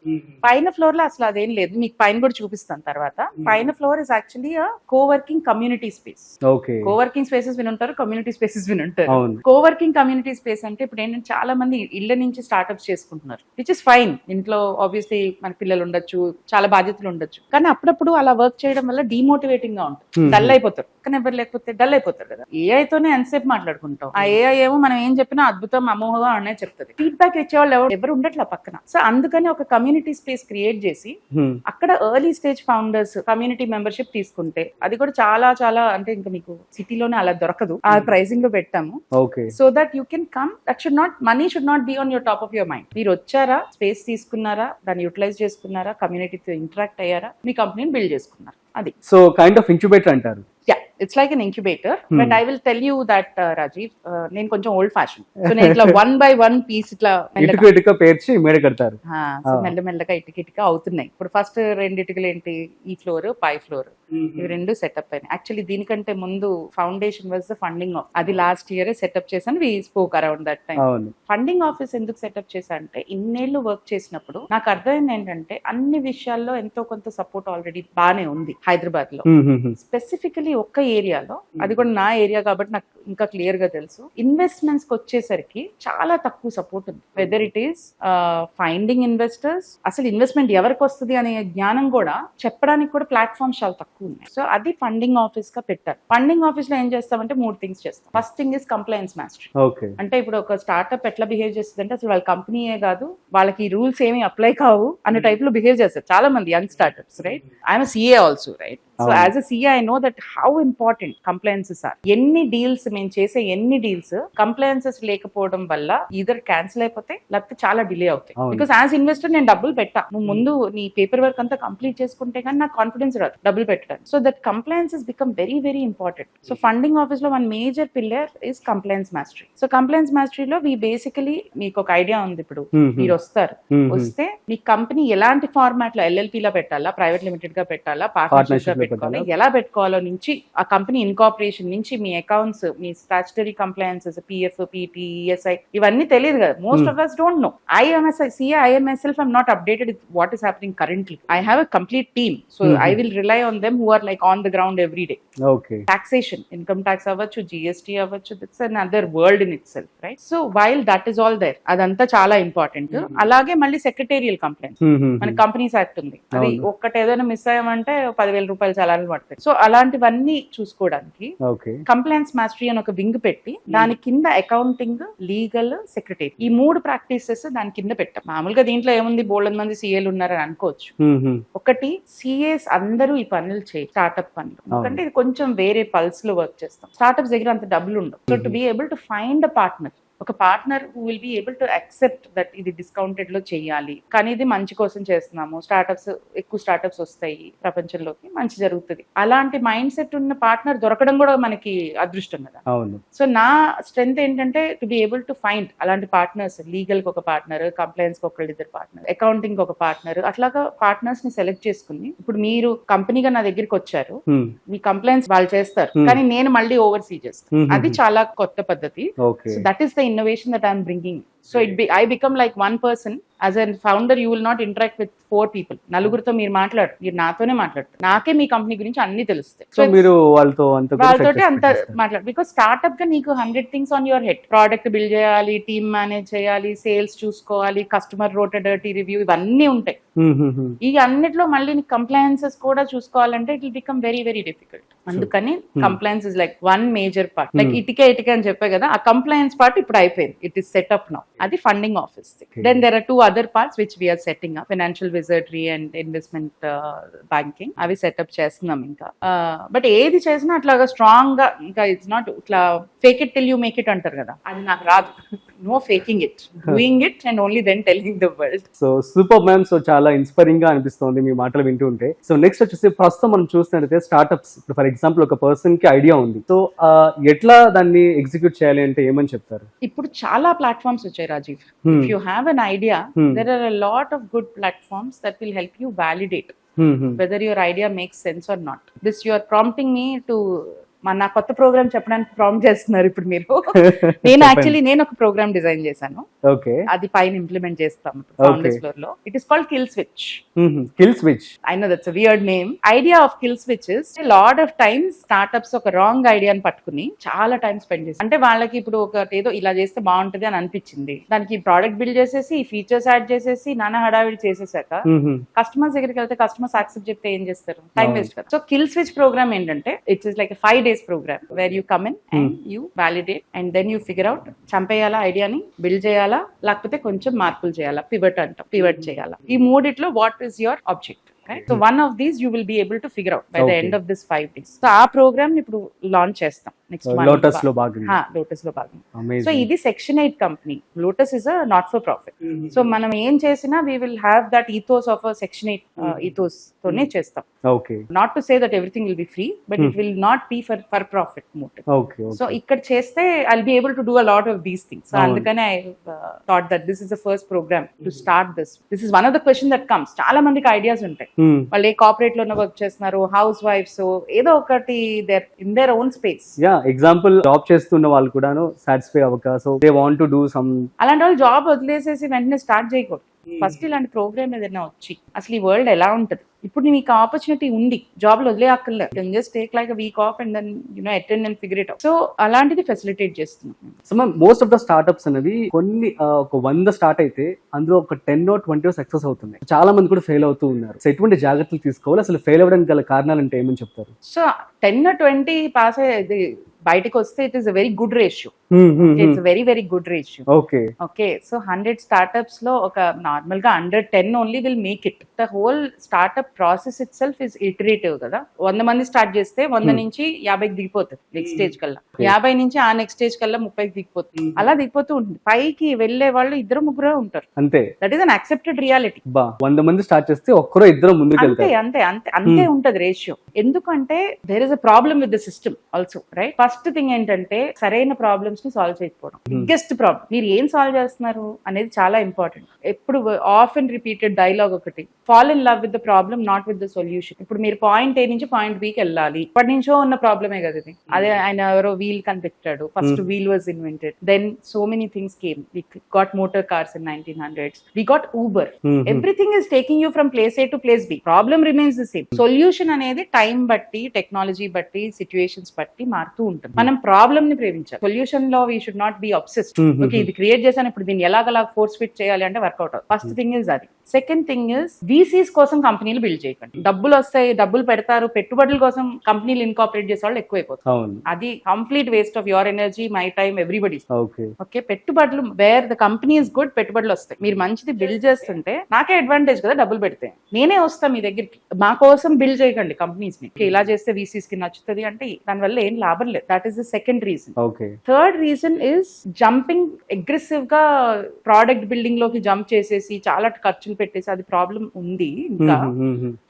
పైన ఫ్లోర్ లో అసలు అదేం లేదు, మీకు పైన కూడా చూపిస్తాను తర్వాత. పైన floor is actually coworking community space. Coworking spaces వినుంటారు, కమ్యూనిటీ స్పేసెస్ వినుంటారు. కోవర్కింగ్ కమ్యూనిటీ స్పేస్ అంటే ఇప్పుడు ఏంటంటే చాలా మంది ఇళ్ల నుంచి స్టార్ట్అప్స్ చేసుకుంటున్నారు, విచ్ ఇస్ ఫైన్. ఇంట్లో ఆబ్వియస్లీ మన పిల్లలు ఉండొచ్చు, చాలా బాధ్యతలు ఉండొచ్చు, కానీ అప్పుడప్పుడు అలా వర్క్ చేయడం వల్ల డిమోటివేటింగ్ గా ఉంటుంది, డల్ అయిపోతారు. కానీ ఎవరు లేకపోతే డల్ అయిపోతారు కదా. AI తోనే ఎంతసేపు మాట్లాడుకుంటాం, ఆ AI ఏమో మనం ఏం చెప్పినా అద్భుతం అమోఘగా అనే చెప్తుంది. ఫీడ్బ్యాక్ ఇచ్చేవాళ్ళు ఎవరు ఉండట్లా పక్కన. సో అందుకని ఒక కమ్యూనిటీ స్పేస్ క్రియేట్ చేసి అక్కడ early stage founders community membership తీసుకుంటే, అది కూడా చాలా చాలా అంటే ఇంకా మీకు సిటీలోనే అలా దొరకదు, ఆ ప్రైసింగ్ లో పెట్టాము. So that you can come, that should not, money should not be on your top of your mind. మీరు వచ్చారా, స్పేస్ తీసుకున్నారా, దాన్ని యూటిలైజ్ చేసుకున్నారా, కమ్యూనిటీతో ఇంటరాక్ట్ అయ్యారా, మీ కంపెనీని బిల్డ్ చేసుకున్నారు. అది సో కైండ్ ఆఫ్ ఇంక్యుబేటర్ అంటారు. It's like an incubator. But I will tell you that Rajiv, నేను కొంచెం ఓల్డ్ ఫ్యాషన్. సో నేను ఇట్లా 1 by 1 పీస్ ఇట్లా ఇటుక పేర్చి మేడ కడతారు. మెల్లమెల్లగా ఇటుక అవుతున్నాయి. ఇప్పుడు ఫస్ట్ 2 ఇటుకలు ఏంటి, ఈ ఫ్లోర్ పై ఫ్లోర్, ఇవి 2 సెటప్ అయినాయి. యాక్చువల్లీ దీనికంటే ముందు foundation was the funding of, అది లాస్ట్ ఇయర్ సెటప్ చేశాను. We spoke around that time. Funding office ఎందుకు సెటప్ చేశా అంటే, ఇన్నేళ్లు వర్క్ చేసినప్పుడు నాకు అర్థమైంది ఏంటంటే, అన్ని విషయాల్లో ఎంతో కొంత సపోర్ట్ ఆల్రెడీ బానే ఉంది హైదరాబాద్ లో. స్పెసిఫికలీ ఒక్క ఏరియాలో, అది కూడా నా ఏరియా కాబట్టి నాకు ఇంకా క్లియర్ గా తెలుసు, ఇన్వెస్ట్మెంట్స్ కి వచ్చేసరికి చాలా తక్కువ సపోర్ట్ ఉంది. Weather it is finding investors, అసలు ఇన్వెస్ట్మెంట్ ఎవరికి వస్తుంది అనే జ్ఞానం కూడా చెప్పడానికి కూడా ప్లాట్ఫామ్స్ చాలా తక్కువ ఉన్నాయి. సో అది ఫండింగ్ ఆఫీస్ గా పెట్టారు. ఫండింగ్ ఆఫీస్ లో ఏం చేస్తామంటే 3 థింగ్స్ చేస్తాం. First thing is compliance mastery. అంటే ఇప్పుడు ఒక స్టార్ట్అప్ ఎట్లా బిహేవ్ చేస్తుంది అంటే, అసలు వాళ్ళ కంపెనీయే కాదు, వాళ్ళకి రూల్స్ ఏమి అప్లై కావు అనే టైప్ లో బిహేవ్ చేస్తారు చాలా మంది young startups, right? I'm CA also, right? So as a CA I know that how important compliances are. ఎన్ని డీల్స్ మేము చేసే కంప్లైన్సెస్ లేకపోవడం వల్ల ఈధర్ క్యాన్సిల్ అయిపోతాయి, లేకపోతే చాలా డిలే అవుతాయి. బికాస్ యాజ్ ఇన్వెస్టర్ నేను డబ్బులు పెట్టా, నువ్వు ముందు నీ పేపర్ వర్క్ అంతా కంప్లీట్ చేసుకుంటే కానీ నాకు కాన్ఫిడెన్స్ రాదు డబ్బులు పెట్టడానికి. So that compliances become very very important. So funding office లో 1 major pillar is compliance mastery. So compliance మాస్టరీలో వి బేసికలీ, మీకు ఒక ఐడియా ఉంది, ఇప్పుడు మీరు వస్తే మీ కంపెనీ ఎలాంటి ఫార్మాట్ లో, LLP లో పెట్టాలా, ప్రైవేట్ లిమిటెడ్ గా పెట్టాలా, పార్ట్నర్షిప్ గా పెట్టుకోవాలి, ఎలా పెట్టుకోవాలో నుంచి, ఆ కంపెనీ ఇన్కార్పొరేషన్ నుంచి మీ అకౌంట్స్, మీ statutory compliances, PF, PT, ESI, ఇవన్నీ తెలియదు కదా. Most of us don't know. I am a CA, I am myself, I'm not updated with what is happening currently. I have a complete team, so I will rely on them who are like on the ground every day. Taxation, income tax avvachu, GST avvachu, that's another world in itself, right? So while that is all there, అదంతా చాలా important. అలాగే మళ్ళీ secretarial complaints, మన companies act ఉంది, అది ఒక్కటి ఏదైనా miss అయ్యామంటే 10,000 రూపాయలు చలాలు పడతాయి. సో అలాంటివన్నీ చూసుకోవడానికి కంప్లైన్స్ మాస్టరీ అని ఒక వింగ్ పెట్టి, దాని కింద అకౌంటింగ్, లీగల్, సెక్రటరీ, ఈ 3 ప్రాక్టీసెస్ దాని కింద పెట్టాం. మామూలుగా దీంట్లో ఏముంది, బోల్డ్ మంది CAలు ఉన్నారని అనుకోవచ్చు. ఒకటి, CAs అందరూ ఈ పనులు చేయి, స్టార్ట్అప్ పనులు, ఎందుకంటే ఇది కొంచెం వేరే పల్స్ లో వర్క్ చేస్తాం. స్టార్ట్అప్స్ దగ్గర అంత డబ్బులు ఉండవు. So to be able to find a partner, ఒక partner who will be able to accept that ఇది డిస్కౌంటెడ్ లో చేయాలి, కానీ ఇది మంచి కోసం చేస్తున్నాము, ఎక్కువ స్టార్ట్అప్స్ వస్తాయి ప్రపంచంలోకి, మంచి జరుగుతుంది, అలాంటి మైండ్ సెట్ ఉన్న పార్ట్నర్ దొరకడం కూడా మనకి అదృష్టం కదా. సో నా స్ట్రెంత్ ఏంటంటే to be able to find అలాంటి పార్ట్నర్స్, లీగల్ కి ఒక పార్ట్నర్, కంప్లైన్స్ కి 1-2 పార్ట్నర్, అకౌంటింగ్ కి ఒక పార్ట్నర్, అట్లాగా పార్ట్నర్స్ ని సెలెక్ట్ చేసుకుని, ఇప్పుడు మీరు కంపెనీగా నా దగ్గరికి వచ్చారు, మీ కంప్లైన్స్ వాళ్ళు చేస్తారు, కానీ నేను మళ్ళీ ఓవర్సీ చేస్తాను. అది చాలా కొత్త పద్ధతి. So that is the innovation that I'm bringing. So I become like one person. As a founder, you will not interact with 4 people. నలుగురితో మీరు మాట్లాడు, మీరు నాతోనే మాట్లాడతారు, నాకే మీ కంపెనీ గురించి అన్ని తెలుస్తాయి. సో మీరు వాళ్ళతో అంత మాట్లాడు, బికాస్ స్టార్ట్అప్ గా నీకు 100 things on your head. Product build చేయాలి, టీమ్ మేనేజ్ చేయాలి, సేల్స్ చూసుకోవాలి, కస్టమర్ రోటెడర్టీ రివ్యూ, ఇవన్నీ ఉంటాయి. ఈ అన్నిట్లో మళ్ళీ నీకు కంప్లైన్సెస్ కూడా చూసుకోవాలంటే it will become very very difficult. అందుకని compliance is like 1 major part. Like ఇటుక అని చెప్పే కదా, ఆ కంప్లైన్స్ పార్ట్ ఇప్పుడు అయిపోయింది, ఇట్ ఈస్ సెటప్ నౌ. అది funding office. Then there are 2 other parts which we are setting up, financial wizardry and investment banking, అవి సెటప్ చేస్తున్నాం ఇంకా. బట్ ఏది చేసినా అట్లాగా స్ట్రాంగ్ గా, ఇంకా ఇట్స్ నాట్ ఇట్లా fake it till you make it అంటారు కదా, అది నాకు రాదు. No faking it, doing it and only then telling the world. So super ma'am. So చాలా ఇన్స్పైరింగ్ గా అనిపిస్తుంది మీ మాటలు వింటూ ఉంటే. సో నెక్స్ట్ వచ్చేసి ప్రస్తుతం మనం చూసినట్లయితే స్టార్ట్అప్స్, ఫర్ ఎగ్జాంపుల్ ఒక పర్సన్ కి ఐడియా ఉంది, సో ఎట్లా దాన్ని ఎగ్జిక్యూట్ చేయాలి అంటే ఏమని చెప్తారు? ఇప్పుడు చాలా ప్లాట్ఫామ్స్ వచ్చాయి Rajiv. If you have an idea, there are a lot of good platforms that will help you validate whether your idea makes sense or not. This you are prompting me to నా కొత్త programme చెప్పడానికి prompt చేస్తున్నారు ఇప్పుడు మీరు. నేను ఒక programme design చేశాను, okay, అది పైన ఇంప్లిమెంట్ చేస్తాం ఫౌండర్స్ ఫ్లోర్ లో. It is called kill switch. Kill switch, I know that's a weird name. Idea of kill switch is a lot of times startups ఒక రాంగ్ ఐడియాని పట్టుకుని చాలా టైం స్పెండ్ చేసి, అంటే వాళ్ళకి ఇప్పుడు ఒక ఏదో ఇలా చేస్తే బాగుంటది అని అనిపించింది, దానికి ప్రోడక్ట్ బిల్డ్ చేసేసి ఫీచర్స్ యాడ్ చేసేసి నానా హడావిడి చేసేసాక కస్టమర్స్ దగ్గరికి వెళ్తే కస్టమర్స్ యాక్సెప్ట్ చెప్తే ఏం చేస్తారు, టైం వేస్ట్ కదా. సో కిల్ స్విచ్ ప్రోగ్రామ్ ఏంటంటే it's is like 5 days program where you come in and you validate and then you figure out, చంపేయాలా ఐడియాని, బిల్డ్ చేయాలా, లేకపోతే కొంచెం మార్పులు చేయాలా, పివట్ చేయాలా. ఈ మూడిట్లో what is your object. Right? So one of these you will be able to figure out by the end of this 5 days. So our program ఇప్పుడు లాంచ్ చేస్తాం నెక్స్ట్ మంత్. లోటస్ లో భాగంగా. లోటస్ లో భాగంగా. So ఇది section 8 company. Lotus is a not for profit. So మనం ఏం చేసినా we will have that ethos of a section 8 ethos తోనే చేస్తాం. Okay, not to say that everything will be free, but it will not be for profit motive. Okay, so ఇక్కడ చేస్తే I'll be able to do a lot of these things. So అందుకనే I thought that this is the first program to start this. This is one of the question that comes. చాలా మందికి ideas ఉంటాయి, వాళ్ళు ఏ corporate లోనే work చేస్తున్నారు, హౌస్ వైఫ్స్, ఏదో ఒకటి their in their own space. Yeah, example job చేస్తున్న వాళ్ళు కూడాను సాటిస్ఫై అవ్వక, so they want to do some, అలాంటి వాళ్ళు జాబ్ వదిలేసేసి వెంటనే స్టార్ట్ చేయకూడదు. ఫస్ట్ ఇలాంటి ప్రోగ్రామ్ ఏదైనా వచ్చి అసలు ఈ వరల్డ్ ఎలా ఉంటది, ఇప్పుడు నీకు ఆపర్చునిటీ ఉంది, జాబ్ లో వదిలేయక్కర్లే, just take like week off and then attend and figure it out. So అలాంటిది ఫెసిలిటేట్ చేస్తున్నాం. So most of the startups అనేది కొన్ని ఒక 100 స్టార్ట్ అయితే అందులో ఒక 10 or 20 సక్సెస్ అవుతున్నాయి, చాలా మంది కూడా ఫెయిల్ అవుతూ ఉన్నారు. సో ఎటువంటి జాగ్రత్తలు తీసుకోవాలి, అసలు ఫెయిల్ అవ్వడానికి గల కారణాలు అంటే ఏమని చెప్తారు? సో 10 or 20 పాస్ అయ్యేది బయటకు వస్తే it is a very good ratio. It's very very good ratio. Okay, so 100 startups లో ఒక నార్మల్ గా 110 only will make it. The whole startup process it self is iterative కదా. 100 మంది స్టార్ట్ చేస్తే 100 నుంచి 50కి దిగిపోతుంది నెక్స్ట్ స్టేజ్ కల్లా, 50 నుంచి ఆ నెక్స్ట్ స్టేజ్ కల్లా 30కి దిగిపోతుంది, అలా దిగిపోతూ ఉంటుంది. పైకి వెళ్లే వాళ్ళు 2-3 ఉంటారు అంతే. That is an accepted reality. 100 మంది స్టార్ట్ చేస్తే ఒక్కరో ఇద్దరు ముందుకు వెళ్తారు, అంతే ఉంటది రేషియో. ఎందుకంటే there is a problem with the system also, right? First thing ఏంటంటే సరైన ప్రాబ్లమ్స్ ని సాల్వ్ చేయకపోవడం. బిగ్గెస్ట్ ప్రాబ్లం మీరు ఏం సాల్వ్ చేస్తున్నారు అనేది చాలా ఇంపార్టెంట్. ఎప్పుడు ఆఫ్ అండ్ రిపీటెడ్ డైలాగ్ ఒకటి, fall in love with the problem not with the solution. ఇప్పుడు మీరు పాయింట్ ఏ నుంచి పాయింట్ బి కి వెళ్ళాలి, ఇప్పటి నుంచో ఉన్న ప్రాబ్లమే కదా ఇది. అదే ఆయన ఎవరో వీల్ కనిపెట్టాడు, first wheel was invented, then so many things came. We got motor cars in 1900s, we got Uber. Everything is taking you from place A to place B. Problem remains the same. Solution అనేది time బట్టి, technology బట్టి, situations బట్టి మారుతూ ఉంటుంది. మనం problem ని ప్రేమించాలి. Solution లో we should not be obsessed. Okay, ఇది క్రియేట్ చేశాను, ఇప్పుడు దీన్ని ఎలాగలా ఫోర్స్ ఫిట్ చేయాలి అంటే వర్కౌట్ అవుతుంది. ఫస్ట్ థింగ్ ఇస్ అది. సెకండ్ థింగ్ ఇస్ VCs కోసం కంపెనీలు బిల్డ్ చేయకండి. డబ్బులు వస్తాయి, డబ్బులు పెడతారు, పెట్టుబడుల కోసం కంపెనీలు ఇన్కార్పొరేట్ చేసే వాళ్ళు ఎక్కువైపోతారు. అది complete waste of your energy, my time, everybody. Okay, పెట్టుబడులు where the company is good, పెట్టుబడులు వస్తాయి. మీరు మంచిది బిల్డ్ చేస్తుంటే నాకే అడ్వాంటేజ్ కదా, డబ్బులు పెడితే నేనే వస్తా మీ దగ్గరికి. మా కోసం బిల్డ్ చేయకండి కంపెనీస్ ని. ఇలా చేస్తే VCs కి నచ్చుతుంది అంటే దానివల్ల ఏం లాభం లేదు. That is the second reason. Third reason is jumping aggressive గా ప్రోడక్ట్ బిల్డింగ్ లోకి జంప్ చేసేసి చాలా ఖర్చులు పెట్టేసి అది ప్రాబ్లం ఉంది. ఇంకా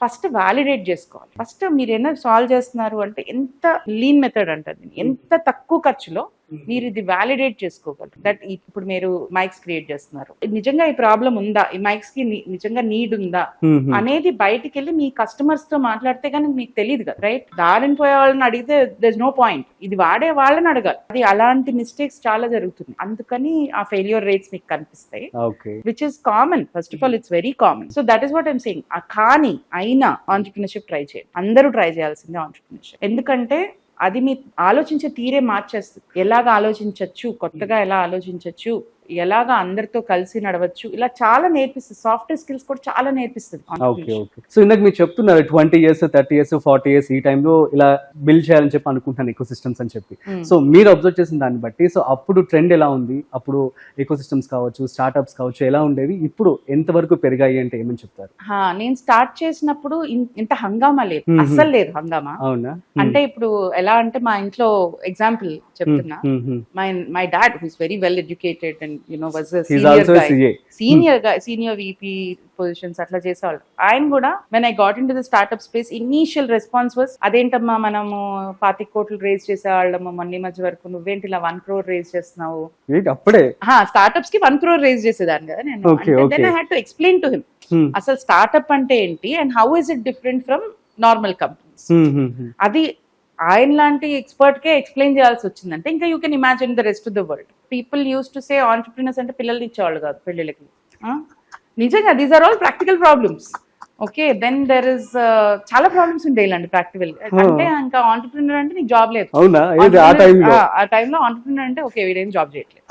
ఫస్ట్ వ్యాలిడేట్ చేసుకోవాలి. ఫస్ట్ మీరు ఏమైనా సాల్వ్ చేస్తున్నారు అంటే ఎంత లీన్ మెథడ్ అంటారు, ఎంత తక్కువ ఖర్చులో మీరు ఇది వ్యాలిడేట్ చేసుకోగలరు. దట్ ఇప్పుడు మీరు మైక్స్ క్రియేట్ చేస్తున్నారు, నిజంగా ఈ ప్రాబ్లం ఉందా, ఈ మైక్స్ కి నిజంగా నీడ్ ఉందా అనేది బయటికి వెళ్ళి మీ కస్టమర్స్ తో మాట్లాడితే కానీ మీకు తెలియదు కదా, రైట్? దారిని పోయే వాళ్ళని అడిగితే దర్ ఇస్ నో పాయింట్. ఇది వాడే వాళ్ళని అడగాలి. అది అలాంటి మిస్టేక్స్ చాలా జరుగుతుంది. అందుకని ఆ ఫెయిల్యూర్ రేట్స్ మీకు కనిపిస్తాయి, which is common. First of all it's very common. So that is what I'm saying. కానీ అయినా ఆంటర్‌ప్రెన్యూర్‌షిప్ ట్రై చేయండి. అందరూ ట్రై చేయాల్సిందే ఆంటర్‌ప్రెన్యూర్‌షిప్. ఎందుకంటే అది మీ ఆలోచించే తీరే మార్చేస్తుంది. ఎలాగ ఆలోచించవచ్చు, కొత్తగా ఎలా ఆలోచించవచ్చు, ఎలాగా అందరితో కలిసి నడవచ్చు, ఇలా చాలా నేర్పిస్తుంది. సాఫ్ట్వేర్ స్కిల్స్ కూడా చాలా నేర్పిస్తుంది. సో ఇందాక మీరు చెప్తున్నారు 20 years 30 years 40 years ఈ టైంలో ఇలా బిల్డ్ చేయాలని చెప్పి అనుకుంటాను ఎకో సిస్టమ్స్ అని చెప్పి. సో మీరు అబ్జర్వ్ చేసిన దాన్ని బట్టి సో అప్పుడు ట్రెండ్ ఎలా ఉంది, అప్పుడు ఎకో సిస్టమ్స్ కావచ్చు, స్టార్ట్అప్స్ కావచ్చు ఎలా ఉండేవి, ఇప్పుడు ఎంతవరకు పెరిగాయి అంటే ఏమని చెప్తారు? నేను స్టార్ట్ చేసినప్పుడు ఇంత హంగామా లేదు, అస్సలు లేదు హంగామా. అవునా? అంటే ఇప్పుడు ఎలా అంటే మా ఇంట్లో ఎగ్జాంపుల్ చెప్తున్నా, my dad who is very well educated and was a senior VP positions అట్లా చేసేవాళ్ళు. ఆయన కూడా when I got into the startup space, initial response was అదేంటమ్మా మనము 25 కోట్లు రేజ్ చేసేవాళ్ళము మొన్న మధ్య వరకు, నువ్వేంటి ఇలా 1 crore రేజ్ చేస్తున్నావు? అప్పుడే స్టార్ట్అప్స్ కి 1 crore రేజ్ చేసేదాన్ని కదా నేను. then I had to explain to him అసలు స్టార్ట్అప్ అంటే ఏంటి and how is it different from normal companies. అది ఆయన లాంటి ఎక్స్పర్ట్ కే ఎక్స్ప్లెయిన్ చేయాల్సి వచ్చిందంటే ఇంకా you can imagine the rest of the world. People used to say entrepreneurs అంటే పిల్లల్ని ఇచ్చేవాళ్ళు కాదు పెళ్ళిళ్ళకి. నిజంగా these are all practical problems. Okay, then there is చాలా ప్రాబ్లమ్స్ ఉంటాయి ఇలాంటి ప్రాక్టికల్. అంటే ఇంకా ఆంటర్ప్రినర్ అంటే నీకు జాబ్ లేదు. ఆ టైంలో ఆంటర్ప్రినర్ అంటే ఓకే వీడేం జాబ్ చేయట్లేదు.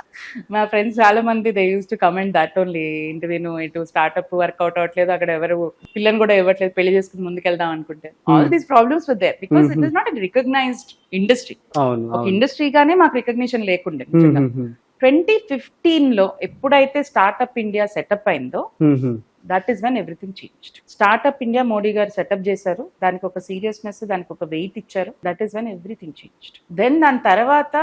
మా ఫ్రెండ్స్ చాలా మంది they use to comment that only. ఇంటి నేను ఇటు స్టార్ట్అప్ వర్క్అవుట్ అవ్వట్లేదు, అక్కడ ఎవరు పిల్లని కూడా ఇవ్వట్లేదు, పెళ్లి చేసుకుని ముందుకెళ్దాం అనుకుంటే. All these problems with there because it is not a recognised industry. ఒక ఇండస్ట్రీగానే మాకు రికగ్నిషన్ లేకుండే. 2015 లో ఎప్పుడైతే స్టార్ట్అప్ ఇండియా సెటప్ అయిందో that is when everything changed. Startup India Modi garu setup చేశారు, దానికి ఒక సీరియస్నెస్, దానికి ఒక వెయిట్ ఇచ్చారు. That is when everything changed. Then దాని తర్వాత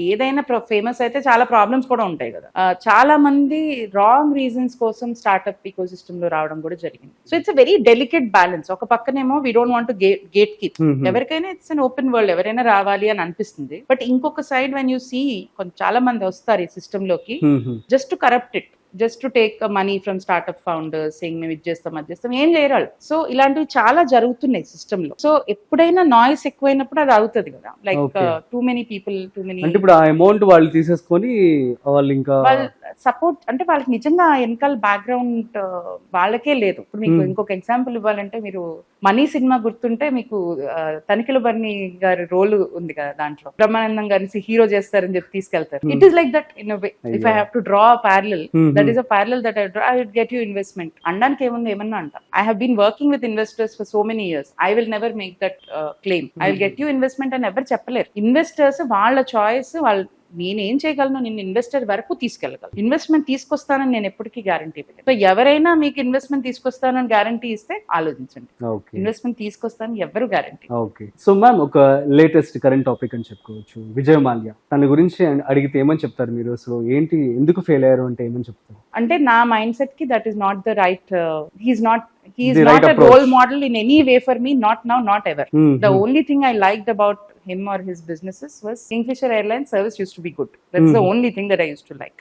ఏదైనా ఫేమస్ అయితే చాలా ప్రాబ్లమ్స్ కూడా ఉంటాయి కదా. చాలా మంది రాంగ్ రీజన్స్ కోసం స్టార్ట్అప్ ఈకో సిస్టమ్ లో రావడం కూడా జరిగింది. So it's a very delicate balance. ఒక పక్కనేమో we don't want to gate keep, ఎవరికైనా ఇట్స్ అన్ ఓపెన్ వరల్డ్, ఎవరైనా రావాలి అని అనిపిస్తుంది. బట్ ఇంకొక సైడ్ వెన్ యూ సీ చాలా మంది వస్తారు ఈ సిస్టమ్ లోకి just to corrupt it, just to take money from startup founders, మేము ఇది చేస్తాం అది చేస్తాం, ఏం చేయరాళ్ళు. సో ఇలాంటివి చాలా జరుగుతున్నాయి సిస్టమ్ లో. సో ఎప్పుడైనా నాయిస్ ఎక్కువైనప్పుడు అది అవుతుంది కదా, like too many people, too many. ఇప్పుడు ఆ అమౌంట్ వాళ్ళు తీసేసుకొని వాళ్ళు ఇంకా సపోర్ట్ అంటే వాళ్ళకి నిజంగా వెనకాల బ్యాక్గ్రౌండ్ వాళ్ళకే లేదు. ఇప్పుడు మీకు ఇంకొక ఎగ్జాంపుల్ ఇవ్వాలంటే, మీరు మనీ సినిమా గుర్తుంటే మీకు తనిఖీల బర్ని గారి రోల్ ఉంది కదా, దాంట్లో బ్రహ్మానందం గారిని హీరో చేస్తారని చెప్పి తీసుకెళ్తారు. It is like that in a way. If I have to draw a parallel, that is a parallel that I will get you investment. అనడానికి ఏముంది, ఏమన్నా అంట. I have been working with investors for so many years, I will never make that claim. I will get you investment అని ఎవరు చెప్పలేరు. Investors వాళ్ళ choice, వాళ్ళ నేనేం చేయగలను, నేను ఇన్వెస్టర్ వరకు తీసుకెళ్ళగలను. ఇన్వెస్ట్మెంట్ తీసుకొస్తానని నేను ఎప్పటికీ గ్యారంటీ ఇవ్వలేదు. సో ఎవరైనా మీకు ఇన్వెస్ట్మెంట్ తీసుకొస్తానని గ్యారంటీ ఇస్తే ఆలోచించండి. ఇన్వెస్ట్మెంట్ తీసుకొస్తానని ఎవరు గ్యారంటీ. ఓకే, సో మ్యామ్ ఒక లేటెస్ట్ కరెంట్ టాపిక్ అని చెప్పుకోవచ్చు, విజయ్ మాల్యా. తన గురించి అడిగితే ఏమని చెప్తారు మీరు? అసలు ఏంటి, ఎందుకు ఫెయిల్ అయ్యారు అంటే ఏమని చెప్తారు? అంటే నా మైండ్ సెట్ కి that is not the right, he is not a role model in any way for me, not now, not ever. The only thing I liked about him or his businesses was Kingfisher Airlines service used to be good. That's the only thing that I used to like.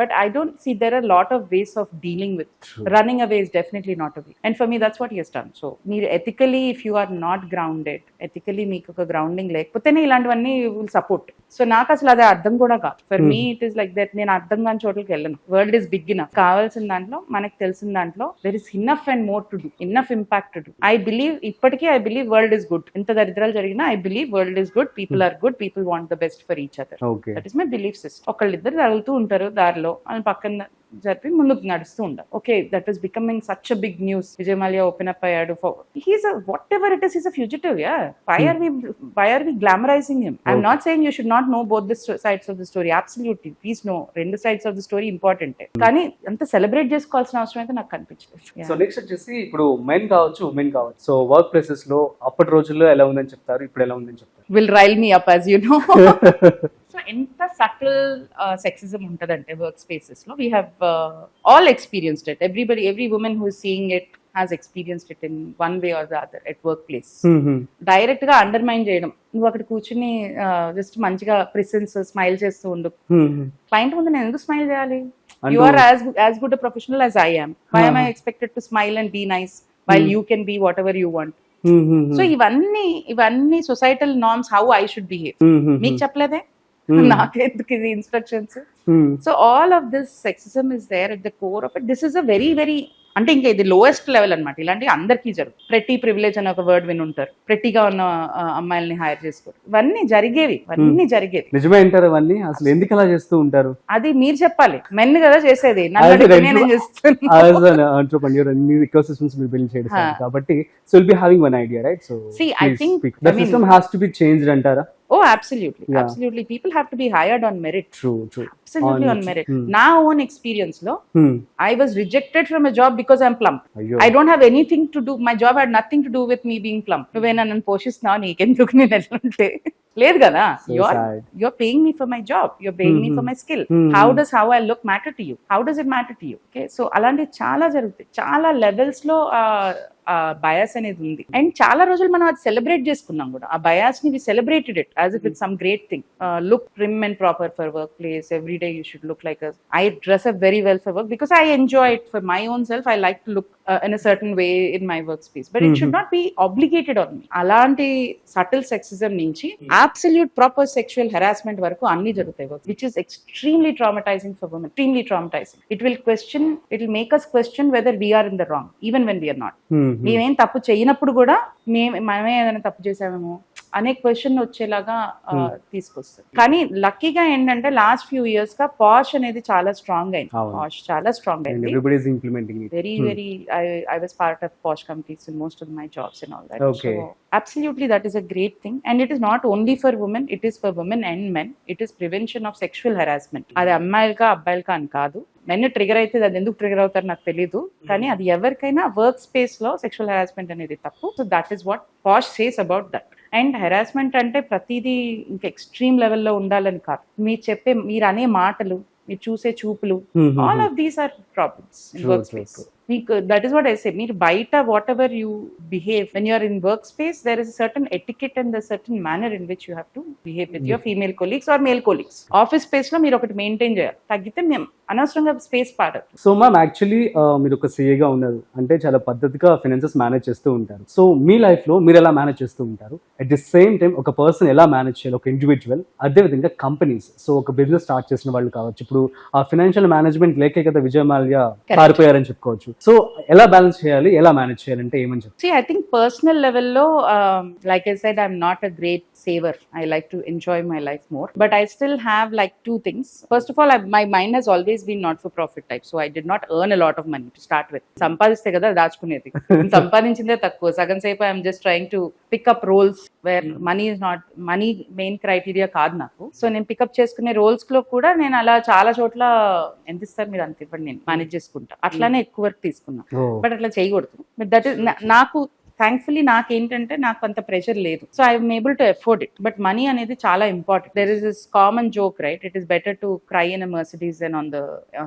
But I don't see, there are a lot of ways of dealing with. Running away is definitely not a way. And for me, that's what he has done. So, ethically, if you are not grounded, ethically meeku oka grounding lekapotene ilantivanni you will support. So, నాకు అసలు అదే అర్థం కూడా కాదు. For me it is like that. నేను అర్థం కాని చోట్లకి వెళ్ళను. World is big enough. కావాల్సిన దాంట్లో, మనకు తెలిసిన దాంట్లో there is enough and more to do, enough impact to do. I believe, ఇప్పటికీ I believe world is good. ఎంత దరిద్రాలు జరిగినా I believe world is good, people are good, people want the best for each other. That is my belief system. ఒకళ్ళిద్దరు తగులుతూ ఉంటారు దారిలో, అని పక్కన జరిపి ముందుకు నడుస్తూ ఉంటారు. Okay, that is becoming such a big news. Vijay Mallya open up అయ్యాడు. He's whatever it is, he's a fugitive. Yeah, why are we glamorizing him? I'm not saying you should not know both the sides of the story. Absolutely, please know, రెండు sides of the story important. కానీ అంత celebrate చేసుకోవాల్సిన అవసరం అయితే నాకు కనిపించలేదు. So next వచ్చేసి, ఇప్పుడు మెన్ కావచ్చు, ఉమెన్ కావచ్చు, సో వర్క్ ప్లేసెస్ లో అప్పటి రోజుల్లో ఎలా ఉందని చెప్తారు, ఇప్పుడు ఎలా ఉందని చెప్తారు? Will rile me up, as you know. So ఎంత సటిల్ సెక్సిజం ఉంటదంటే వర్క్ స్పేసెస్ లో, we have all experienced it. Every women who is seeing it has experienced it in one way or the other at workplace. Direct గా undermine చేయడం. నువ్వు అక్కడ కూర్చుని just మంచిగా presence smile చేస్తూ ఉండు. క్లయింట్ ముందు నేను ఎందుకు స్మైల్ చేయాలి? You are as good a professional as I am. Why am I expected to smile and be nice while you can be whatever you want? So ఇవన్నీ societal norms, how I should behave. మీకు చెప్పలేదే, నాకెందుకు ఇది instructions? So all of this sexism is there at the core of it. This is a very very, అంటే ఇంకా ఇది lowest level అనమాట. ఇలాంటి అందరికీ జరుగు. ప్రెటీ ప్రివిలేజ్ అని ఒక వర్డ్ విని ఉంటారు. ప్రెటీగా ఉన్న అమ్మాయిల్ని హైర్ చేసుకోరు. ఇవన్నీ జరిగేవి. నిజమే అంటారు అవన్నీ? అసలు ఎందుకు అలా చేస్తూ ఉంటారు? అది మీరు చెప్పాలి. మెన్ కదా చేసేది, నేను చేస్తాను. కాబట్టి so will be having one idea, right? So see, I think the system has to be changed అంటారా? Oh, absolutely. Yeah. Absolutely. People have to be hired on merit. True. Absolutely on merit. Na own experience lo, I was rejected from a job because I'm plump. Ayyo. I don't have anything to do. My job had nothing to do with me being plump. When I'm poshisna neekenduku nenu ellunte లేదు కదా. You're paying me for my job. You're paying me for my skill. How I look matter to you? How does it matter to you? Okay, so అలాంటి చాలా జరుగుతాయి. చాలా levels లో bias అనేది ఉంది. And చాలా రోజులు మనం అది సెలబ్రేట్ చేసుకున్నాం కూడా. ఆ బయాస్ ని we celebrated it as if it's some great thing. Look trim and proper for workplace. Every day you should look like I dress up very well for work because I enjoy it for my own self. I like to look in a certain way in my workspace, but it should not be obligated on me. Alanti subtle sexism nunchi absolute proper sexual harassment varaku anni jarugutayi, which is extremely traumatizing for women, extremely traumatizing. It will make us question whether we are in the wrong even when we are not. మేమేం తప్పు చేయనప్పుడు కూడా మనమే ఏదైనా తప్పు చేసామేమో అనే question వచ్చేలాగా తీసుకొస్తుంది. కానీ లక్కీగా ఏంటంటే లాస్ట్ ఫ్యూ ఇయర్స్ గా పాష్ అనేది చాలా స్ట్రాంగ్ అయింది. పాష్ చాలా స్ట్రాంగ్ అయింది. Very I was part of posh committees in most of my jobs and all that. Okay. So absolutely that is a great thing, and it is not only for women, it is for women and men. It is prevention of sexual harassment. అది అమ్మాయిలకా అబ్బాయిలకా అని కాదు. నన్ను trigger అయితే అది ఎందుకు trigger అవుతారు నాకు తెలీదు, కానీ అది ఎవరికైనా వర్క్ స్పేస్ లో సెక్షువల్ హెరాస్మెంట్ అనేది తప్పు. So that is what posh says about that. And harassment అంటే ప్రతిదీ ఇంకా ఎక్స్ట్రీమ్ లెవెల్లో ఉండాలని కాదు. మీరు అనే మాటలు, మీరు చూసే చూపులు, all of these are problems in work space. మీకు that is what I say, మీరు బయట whatever you behave when you're in work space, there is certain etiquette and certain manner in which you have to behave with your female colleagues or male colleagues. Office space లో మీరు ఒకటి maintain చేయాలి, తగ్గితే మేము అనవసరంగా space పాడదు. So ma'am actually మీరు ఒక సీఏగా ఉన్నారు అంటే చాలా పద్ధతిగా ఫైనాన్సెస్ మేనేజ్ చేస్తూ ఉంటారు. సో మీ లైఫ్ లో మీరు ఎలా మేనేజ్ చేస్తూ ఉంటారు? అట్ ది సేమ్ టైం ఒక పర్సన్ ఎలా మేనేజ్ చేయాలి, ఒక ఇండివిజువల్, అదేవిధంగా కంపెనీస్. సో ఒక బిజినెస్ స్టార్ట్ చేసిన వాళ్ళు కావచ్చు, ఇప్పుడు ఆ ఫైనాన్షియల్ మేనేజ్మెంట్ లేకే కదా విజయ్ మాల్యా పారిపోయారని చెప్పుకోవచ్చు. సో ఎలా బ్యాలెన్స్ చేయాలి, ఎలా మేనేజ్ చేయాలంటే ఏమని చెప్తారు? See, I think personal level lo, like I said, I'm not a great saver. I like to enjoy my life more, but I still have like two things. First of all, my mind has always been not for profit type, so I did not earn a lot of money to start with. సంపాదిస్తే కదా దాచుకునేది, సంపాదించిందే తక్కువ. సగం సేపు I'm just trying to pick up roles where money is not, money main criteria కాదు నాకు. So నేను pickup చేసుకునే roles లో కూడా నేను అలా చాలా చోట్ల ఎంత ఇస్తారు మీరు అంత ఇవ్వండి, నేను మేనేజ్ చేసుకుంటా, అట్లానే ఎక్కువ వర్క్ తీసుకున్నా. బట్ అట్లా చేయకూడదు. బట్ దట్ ఈస్ నాకు థ్యాంక్ఫుల్లీ నాకేంటంటే నాకు అంత ప్రెషర్ లేదు, so I'm able to afford it. But money అనేది చాలా important. There is this common joke, right? It is better to cry in a Mercedes than on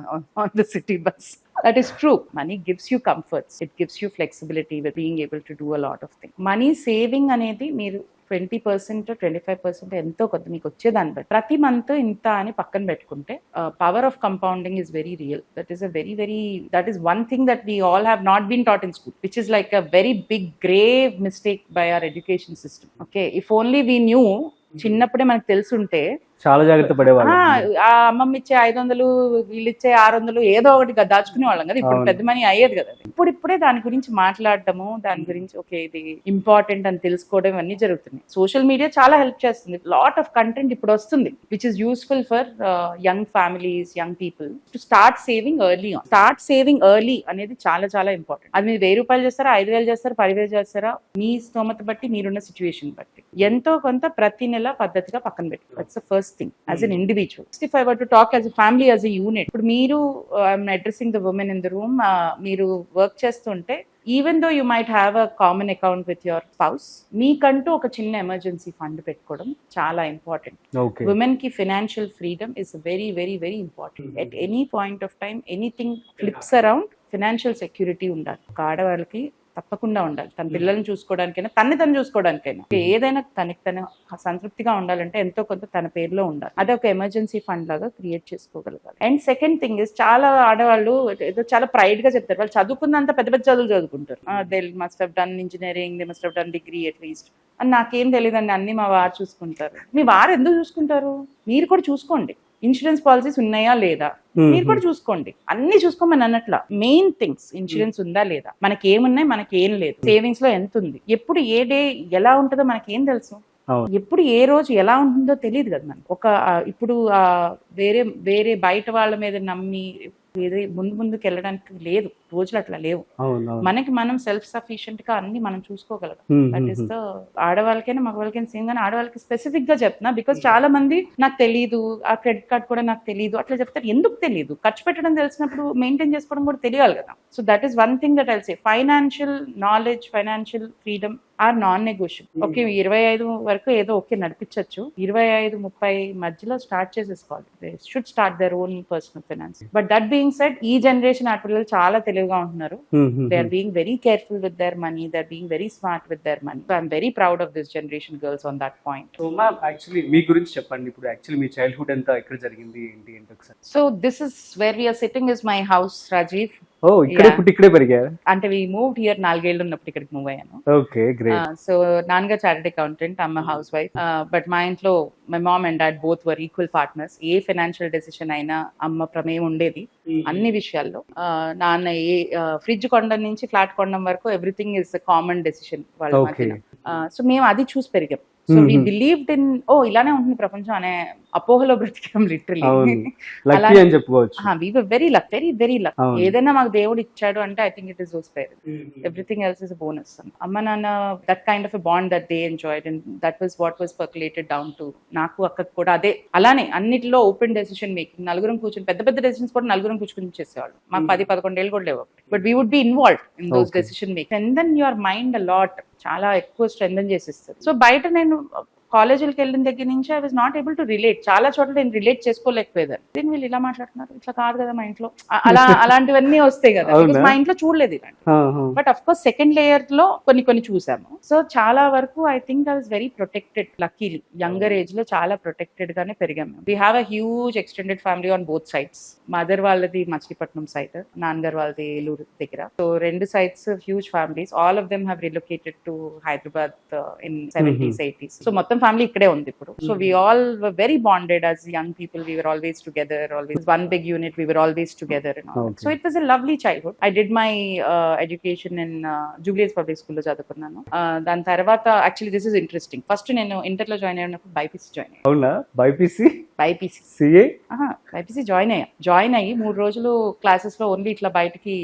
the city bus. That is true. Money gives you comforts. It gives you flexibility with being able to do a lot of things. Money saving అనేది మీరు 20% 25% ఎంతో కొంత మీకు వచ్చేదాన్ని బట్టి ప్రతి month ఇంత అని పక్కన పెట్టుకుంటే power of compounding is very real. That is that is one thing that we all have not been taught in school, which is like a very big grave mistake by our education system. Okay, if only we knew, చిన్నప్పుడే మనకు తెలుసుంటే చాలా జాగ్రత్త పడేవాళ్ళు. ఆ అమ్మమ్మ ఇచ్చే 500, వీళ్ళు ఇచ్చే 600 ఏదో ఒకటి దాచుకునే వాళ్ళం కదా. ఇప్పుడు పెద్ద మనీ అయ్యేది కదా. ఇప్పుడే దాని గురించి మాట్లాడటము, దాని గురించి ఓకే ఇది ఇంపార్టెంట్ అని తెలుసుకోవడం అన్ని జరుగుతున్నాయి. సోషల్ మీడియా చాలా హెల్ప్ చేస్తుంది. లాట్ ఆఫ్ కంటెంట్ ఇప్పుడు వస్తుంది which is useful for young families, young people to start saving early on. Start saving early అనేది చాలా చాలా ఇంపార్టెంట్. అది మీరు 1000 రూపాయలు చేస్తారా, 5000 చేస్తారా, 10,000 చేస్తారా, మీ స్తోమత బట్టి, మీరున్న సిచ్యువేషన్ బట్టి ఎంతో కొంత ప్రతి నెల పద్ధతిగా పక్కన పెట్టి. That's the first thing as an individual. If I were to talk as a family, as a unit, ఇప్పుడు మీరు I'm addressing the women in the room, మీరు వర్క్ చేస్తుంటే even though you might have a common account with your spouse, మీకంటూ ఒక చిన్న emergency fund పెట్టుకోవడం చాలా important. Women కి financial freedom is very very very important. At any point of time, anything flips around, financial security ఉండాలి. ఒక ఆడవాళ్ళకి తప్పకుండా ఉండాలి. తన పిల్లల్ని చూసుకోవడానికైనా, తను చూసుకోవడానికైనా, ఏదైనా తనకి తన సంతృప్తిగా ఉండాలంటే ఎంతో కొంత తన పేరులో ఉండాలి. అదే ఒక ఎమర్జెన్సీ ఫండ్ లాగా క్రియేట్ చేసుకోగలగాలి. అండ్ సెకండ్ థింగ్ ఇస్, చాలా ఆడవాళ్ళు ఏదో చాలా ప్రైడ్ గా చెప్తారు, వాళ్ళు చదువుకున్నంత పెద్ద పెద్ద చదువులు చదువుకుంటారు. They must have done engineering, they must have done degree at least అని. నాకేం తెలియదండి, అన్ని మా వారు చూసుకుంటారు. మీ వారు ఎందుకు చూసుకుంటారు? మీరు కూడా చూసుకోండి. ఇన్సూరెన్స్ పాలసీస్ ఉన్నాయా లేదా మీరు కూడా చూసుకోండి. అన్ని చూసుకోమని అన్నట్లా, మెయిన్ థింగ్స్ ఇన్సూరెన్స్ ఉందా లేదా, మనకేమున్నాయి, మనకేం లేదు, సేవింగ్స్ లో ఎంత ఉంది, ఎప్పుడు ఏ డే ఎలా ఉంటుందో మనకేం తెలుసు, ఎప్పుడు ఏ రోజు ఎలా ఉంటుందో తెలియదు కదా మనకు. ఇప్పుడు వేరే బయట వాళ్ళ మీద నమ్మి ముందుకు వెళ్ళడానికి లేదు, రోజులు అట్లా లేవు. మనకి మనం సెల్ఫ్ సఫిషియెంట్ గా అన్ని మనం చూసుకోగలం. దట్ ఈస్ ద ఆడవాళ్ళకైనా మగవాళ్ళకైనా సేమ్. గానీ ఆడవాళ్ళకి స్పెసిఫిక్ గా చెప్తున్నా, బికాస్ చాలా మంది నాకు తెలియదు, ఆ క్రెడిట్ కార్డ్ కూడా నాకు తెలియదు అట్లా చెప్తారు. ఎందుకు తెలియదు? ఖర్చు పెట్టడం తెలిసినప్పుడు మెయింటైన్ చేసుకోవడం కూడా తెలియాలి కదా. So that is one thing that I'll say. Financial knowledge, financial freedom are non negotiable. Okay, 25 వరకు ఏదో ఓకే నడిపించవచ్చు, 25-30 మధ్యలో స్టార్ట్ చేసేసుకోవాలి. They should start their own personal finance. But that being said, ఈ జనరేషన్ ఆడపిల్లలు చాలా తెలివిగా ఉంటున్నారు. They are being very careful with their money, they are being very smart with their money. So I'm very proud of this generation girls on that point. So ma'am actually మీ గురించి చెప్పండి. ఇప్పుడు actually మీ childhood అంతా ఎక్కడ జరిగింది, ఏంటి ఒకసారి? So this is where we're sitting is my house, Rajiv. ఓ ఇక్కడే Yeah. పుట్టి ఇక్కడే పెరిగారు. అంటే వి మూవ్డ్ హియర్ 4 ఏళ్ళు ఉన్నప్పుడు ఇక్కడికి మూవ్ అయ్యాను. Okay great. సో నాన్నగారు చార్టెడ్ అకౌంటెంట్, అమ్మ హౌస్ వైఫ్. బట్ మా ఇంట్లో my mom and dad both were equal partners. A financial decision అయినా అమ్మ ప్రమేయం ఉండేది అన్ని విషయాల్లో. నాన్న ఏ ఫ్రిడ్జ్ కొనడం నుంచి ఫ్లాట్ కొనడం వరకు ఎవ్రీథింగ్ ఇస్ కామన్ డెసిషన్ వాళ్ళ Okay. మధ్యన. సో మేము అది చూసి పెరిగాం. సో వి బిలీవ్డ్ ఇన్ ఇలానే ఉంటుంది ప్రపంచం అనే అపోహలో బ్రతికాం లిటరలీ. అవును లక్కీ అని చెప్పుకోవచ్చు. We were very luck, very very luck. అవును. ఏదైనా మాకు దేవుడు ఇచ్చాడు అంటే I think it is those parents. Everything else is bonus. అమ్మ నాన్న that kind of a bond that they enjoyed and that was what was percolated down to నాకు అక్కకు కూడా అదే. అలానే అన్నిటిలో ఓపెన్ డెసిషన్ మేకింగ్, నలుగురం కూర్చొని పెద్ద పెద్ద డెసిషన్స్ కూడా నలుగురం కూర్చొని చేసేవాళ్ళు. మాకు 10-11 ఏళ్ళు కూడా లేవు, but we would be involved in those Okay. Decision making. Strengthen your mind a lot, చాలా ఎక్కువ స్ట్రెంథెన్ చేసేస్తుంది. సో బయట నేను కాలేజీలకు వెళ్ళిన దగ్గర నుంచి I was not able to relate. చాలా చోట్ల నేను రిలేట్ చేసుకోలేకపోయేదాన్ని. దీన్ని వీళ్ళు ఇలా మాట్లాడుతున్నారు, ఇట్లా కాదు కదా మా ఇంట్లో, అలాంటివన్నీ వస్తాయి కదా. అవునా? Because మా ఇంట్లో చూడలేదు ఇలాంటి. But of course second layer లో కొన్ని చూసాము. సో చాలా వరకు I think I was very protected. Luckily younger age లో చాలా ప్రొటెక్టెడ్ గానే పెరిగాము. We have a huge extended family on both sides. Mother వాళ్ళది మచిలీపట్నం సైడ్, నాన్నగారు వాళ్ళది ఏలూరు దగ్గర. సో రెండు sides huge families. All of them have relocated to Hyderabad in 70s 80s. So మొత్తం ఫ్యామిలీ ఇక్కడే ఉంది ఇప్పుడు. So we all were very bonded as young people. We were always together, always one big unit. We were always together. Okay. So it was a lovely childhood. I did my education in Jubilee's public స్కూల్లో చదువుకున్నాను. దాని తర్వాత actually this is interesting. First నేను inter లో join అయినప్పుడు BiPC join అయ్యాను. అవునా BiPC BiPC CA BiPC join అయ్యి 3 రోజులు క్లాసెస్ లో ఓన్లీ ఇట్లా బయటికి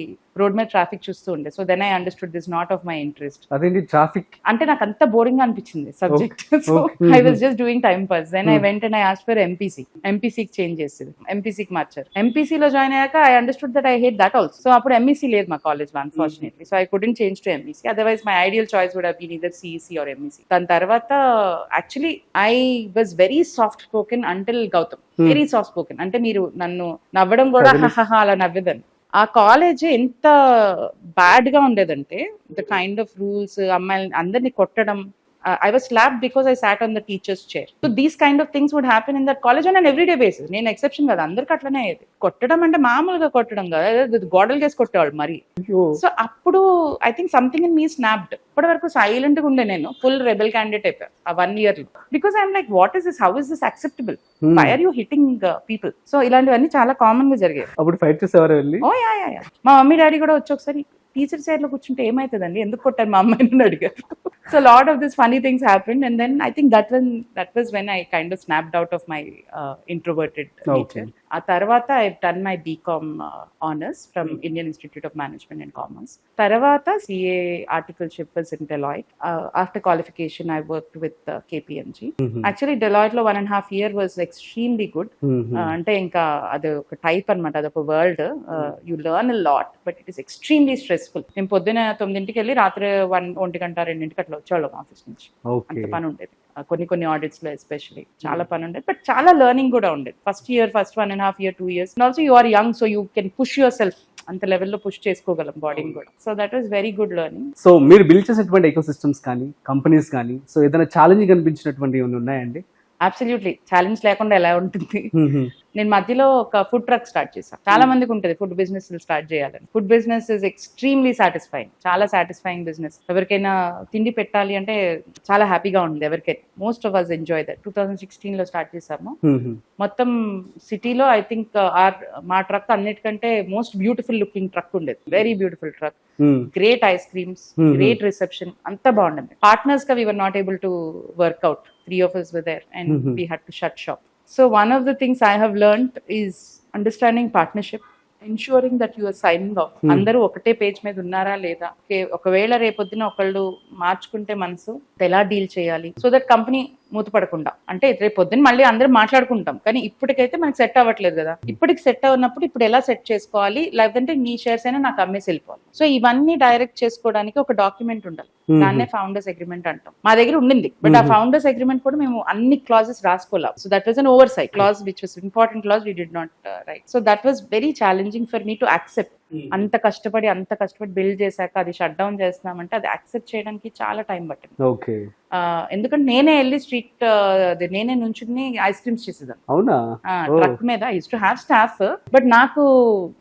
రోడ్ మీద ట్రాఫిక్ చూస్తూ ఉండే. So then I understood this not of my interest. అదేంటి ట్రాఫిక్ అంటే నాకు అంత బోరింగ్ గా అనిపించింది subject. So I was just doing time pass. Then I went and I asked for ఎంపీసీకి చేంజ్ చేసేది. ఎంపీసీకి మార్చారు. ఎంపీసీలో జాయిన్ అయ్యాక I understood that I hate that also. So అప్పుడు ఎంఈసీ లేదు మా కాలేజ్ లో unfortunately. So I couldn't change to MEC. Otherwise my ideal choice would have been either CEC or MEC. దాని తర్వాత actually I was very soft spoken until Gautam. Very soft spoken అంటే మీరు నన్ను నవ్వడం కూడా అలా నవ్వేదాన్ని. ఆ కాలేజ్ ఎంత బ్యాడ్ గా ఉండేదంటే ద కైండ్ ఆఫ్ రూల్స్, అమ్మాయిని అందరినీ కొట్టడం. I was slapped because I sat on the teacher's chair. So these kind of things would happen in that college on an everyday basis. నేను ఎక్సెప్షన్ కదా, అందరికి అట్లనే అయ్యేది. కొట్టడం అంటే మామూలుగా కొట్టడం కదా, గోడలు కేసి కొట్టేవాళ్ళు మరి. సో అప్పుడు I think something in me snapped. ఇప్పటి వరకు సైలెంట్ గా ఉండే నేను ఫుల్ రెబెల్ క్యాండిడేట్ అయిపోయా ఆ 1 year లో. Because I'm like what is this, how is this acceptable, why are you hitting people. So ఇలాంటివన్నీ చాలా కామన్ గా జరిగాయి. అప్పుడు ఫైట్ చేసేవారు వెళ్ళి. Oh yeah. మా మమ్మీ డాడీ కూడా వచ్చి ఒకసారి టీచర్ చైర్ లో కూర్చుంటే ఏమైతుందండి, ఎందుకు కొట్టారు మా అమ్మాయిని అడిగారు. So a lot of these funny things happened, and then I think that was when I kind of snapped out of my introverted nature. ఆ తర్వాత I've done my BCom honors from Indian Institute of Management and Commerce. తర్వాత CA articleship was in Deloitte. After qualification I worked with KPMG. Actually Deloitte లో 1.5 year was extremely good. అంటే ఇంకా అది ఒక type అన్నమాట, అది ఒక world. You learn a lot but it is extremely stressful. మేము పొద్దున 9ంటికి వెళ్ళి రాత్రి 1-2 అట్లా వచ్చేవాళ్ళం ఆఫీస్ నుంచి. అంత పని ఉండేది. కొన్ని ఆడిట్స్ లో ఎస్పెషల్లీ చాలా పని ఉండేది, బట్ చాలా లెర్నింగ్ కూడా ఉండేది. First 1.5 year 2 years. And also you are young, so you can push yourself. అంత లెవెల్లో పుష్ చేసుకోగలం బాడీని కూడా. So that was very good learning. So మీరు బిల్డ్ చేసేటువంటి ఎకో సిస్టమ్స్ కానీ కంపెనీస్ కానీ సో ఏదైనా ఛాలెంజింగ్ అనిపించినటువంటి ఏమైనా ఉన్నాయండి? అబ్సల్యూట్లీ. ఛాలెంజ్ లేకుండా ఎలా ఉంటుంది. నేను మధ్యలో ఒక ఫుడ్ ట్రక్ స్టార్ట్ చేశాను. చాలా మందికి ఉంటుంది ఫుడ్ బిజినెస్ స్టార్ట్ చేయాలని. Food business is extremely satisfying, చాలా సాటిస్ఫైయింగ్ బిజినెస్. ఎవరికైనా తిండి పెట్టాలి అంటే చాలా హ్యాపీగా ఉంది ఎవరికైనా. Most of us enjoy that. 2016 లో స్టార్ట్ చేసాము. మొత్తం సిటీలో ఐ థింక్ మా ట్రక్ అన్నిటికంటే మోస్ట్ బ్యూటిఫుల్ లుకింగ్ ట్రక్ ఉండేది. Very beautiful truck, great ice creams, great reception, అంతా బాగుండేది. పార్ట్నర్స్ గా we were not able to work out. 3 of us were there and we had to shut shop. So one of the things I have learned is understanding partnership, ensuring that you are signing off. అందరూ ఒకటే page మీద ఉన్నారా లేదా, ఒకవేళ రేపొద్దున ఒకళ్ళు మార్చుకుంటే మనసు ఎలా డీల్ చేయాలి, సో దట్ కంపెనీ మూతపడకుండా. అంటే రేపు పొద్దున్న మళ్ళీ అందరం మాట్లాడుకుంటాం, కానీ ఇప్పటికైతే మనకి సెట్ అవ్వట్లేదు కదా. ఇప్పటికి సెట్ అవునప్పుడు ఇప్పుడు ఎలా సెట్ చేసుకోవాలి, లేదంటే నీ షేర్స్ అయినా నాకు అమ్మేసి వెళ్ళిపోవాలి. సో ఇవన్నీ డైరెక్ట్ చేసుకోవడానికి ఒక డాక్యుమెంట్ ఉండాలి. దాన్నే ఫౌండర్స్ అగ్రిమెంట్ అంటాం. మా దగ్గర ఉండింది, బట్ ఆ ఫౌండర్స్ అగ్రిమెంట్ కూడా మేము అన్ని క్లాజెస్ రాసుకోలేం. So that was an oversight clause which was important clause we did not write. So that was very challenging for me to accept. అంత కష్టపడి బిల్డ్ చేశాక అది షట్ డౌన్ చేస్తున్నామంటే అది యాక్సెప్ట్ చేయడానికి చాలా టైం పట్టింది. ఓకే. ఎందుకంటే నేనే వెళ్ళి స్ట్రీట్ నేనే నుంచుని ఐస్ క్రీమ్స్ చేసేదాన్ని అవునా? ట్రక్ మీద. I used to have staff, but నాకు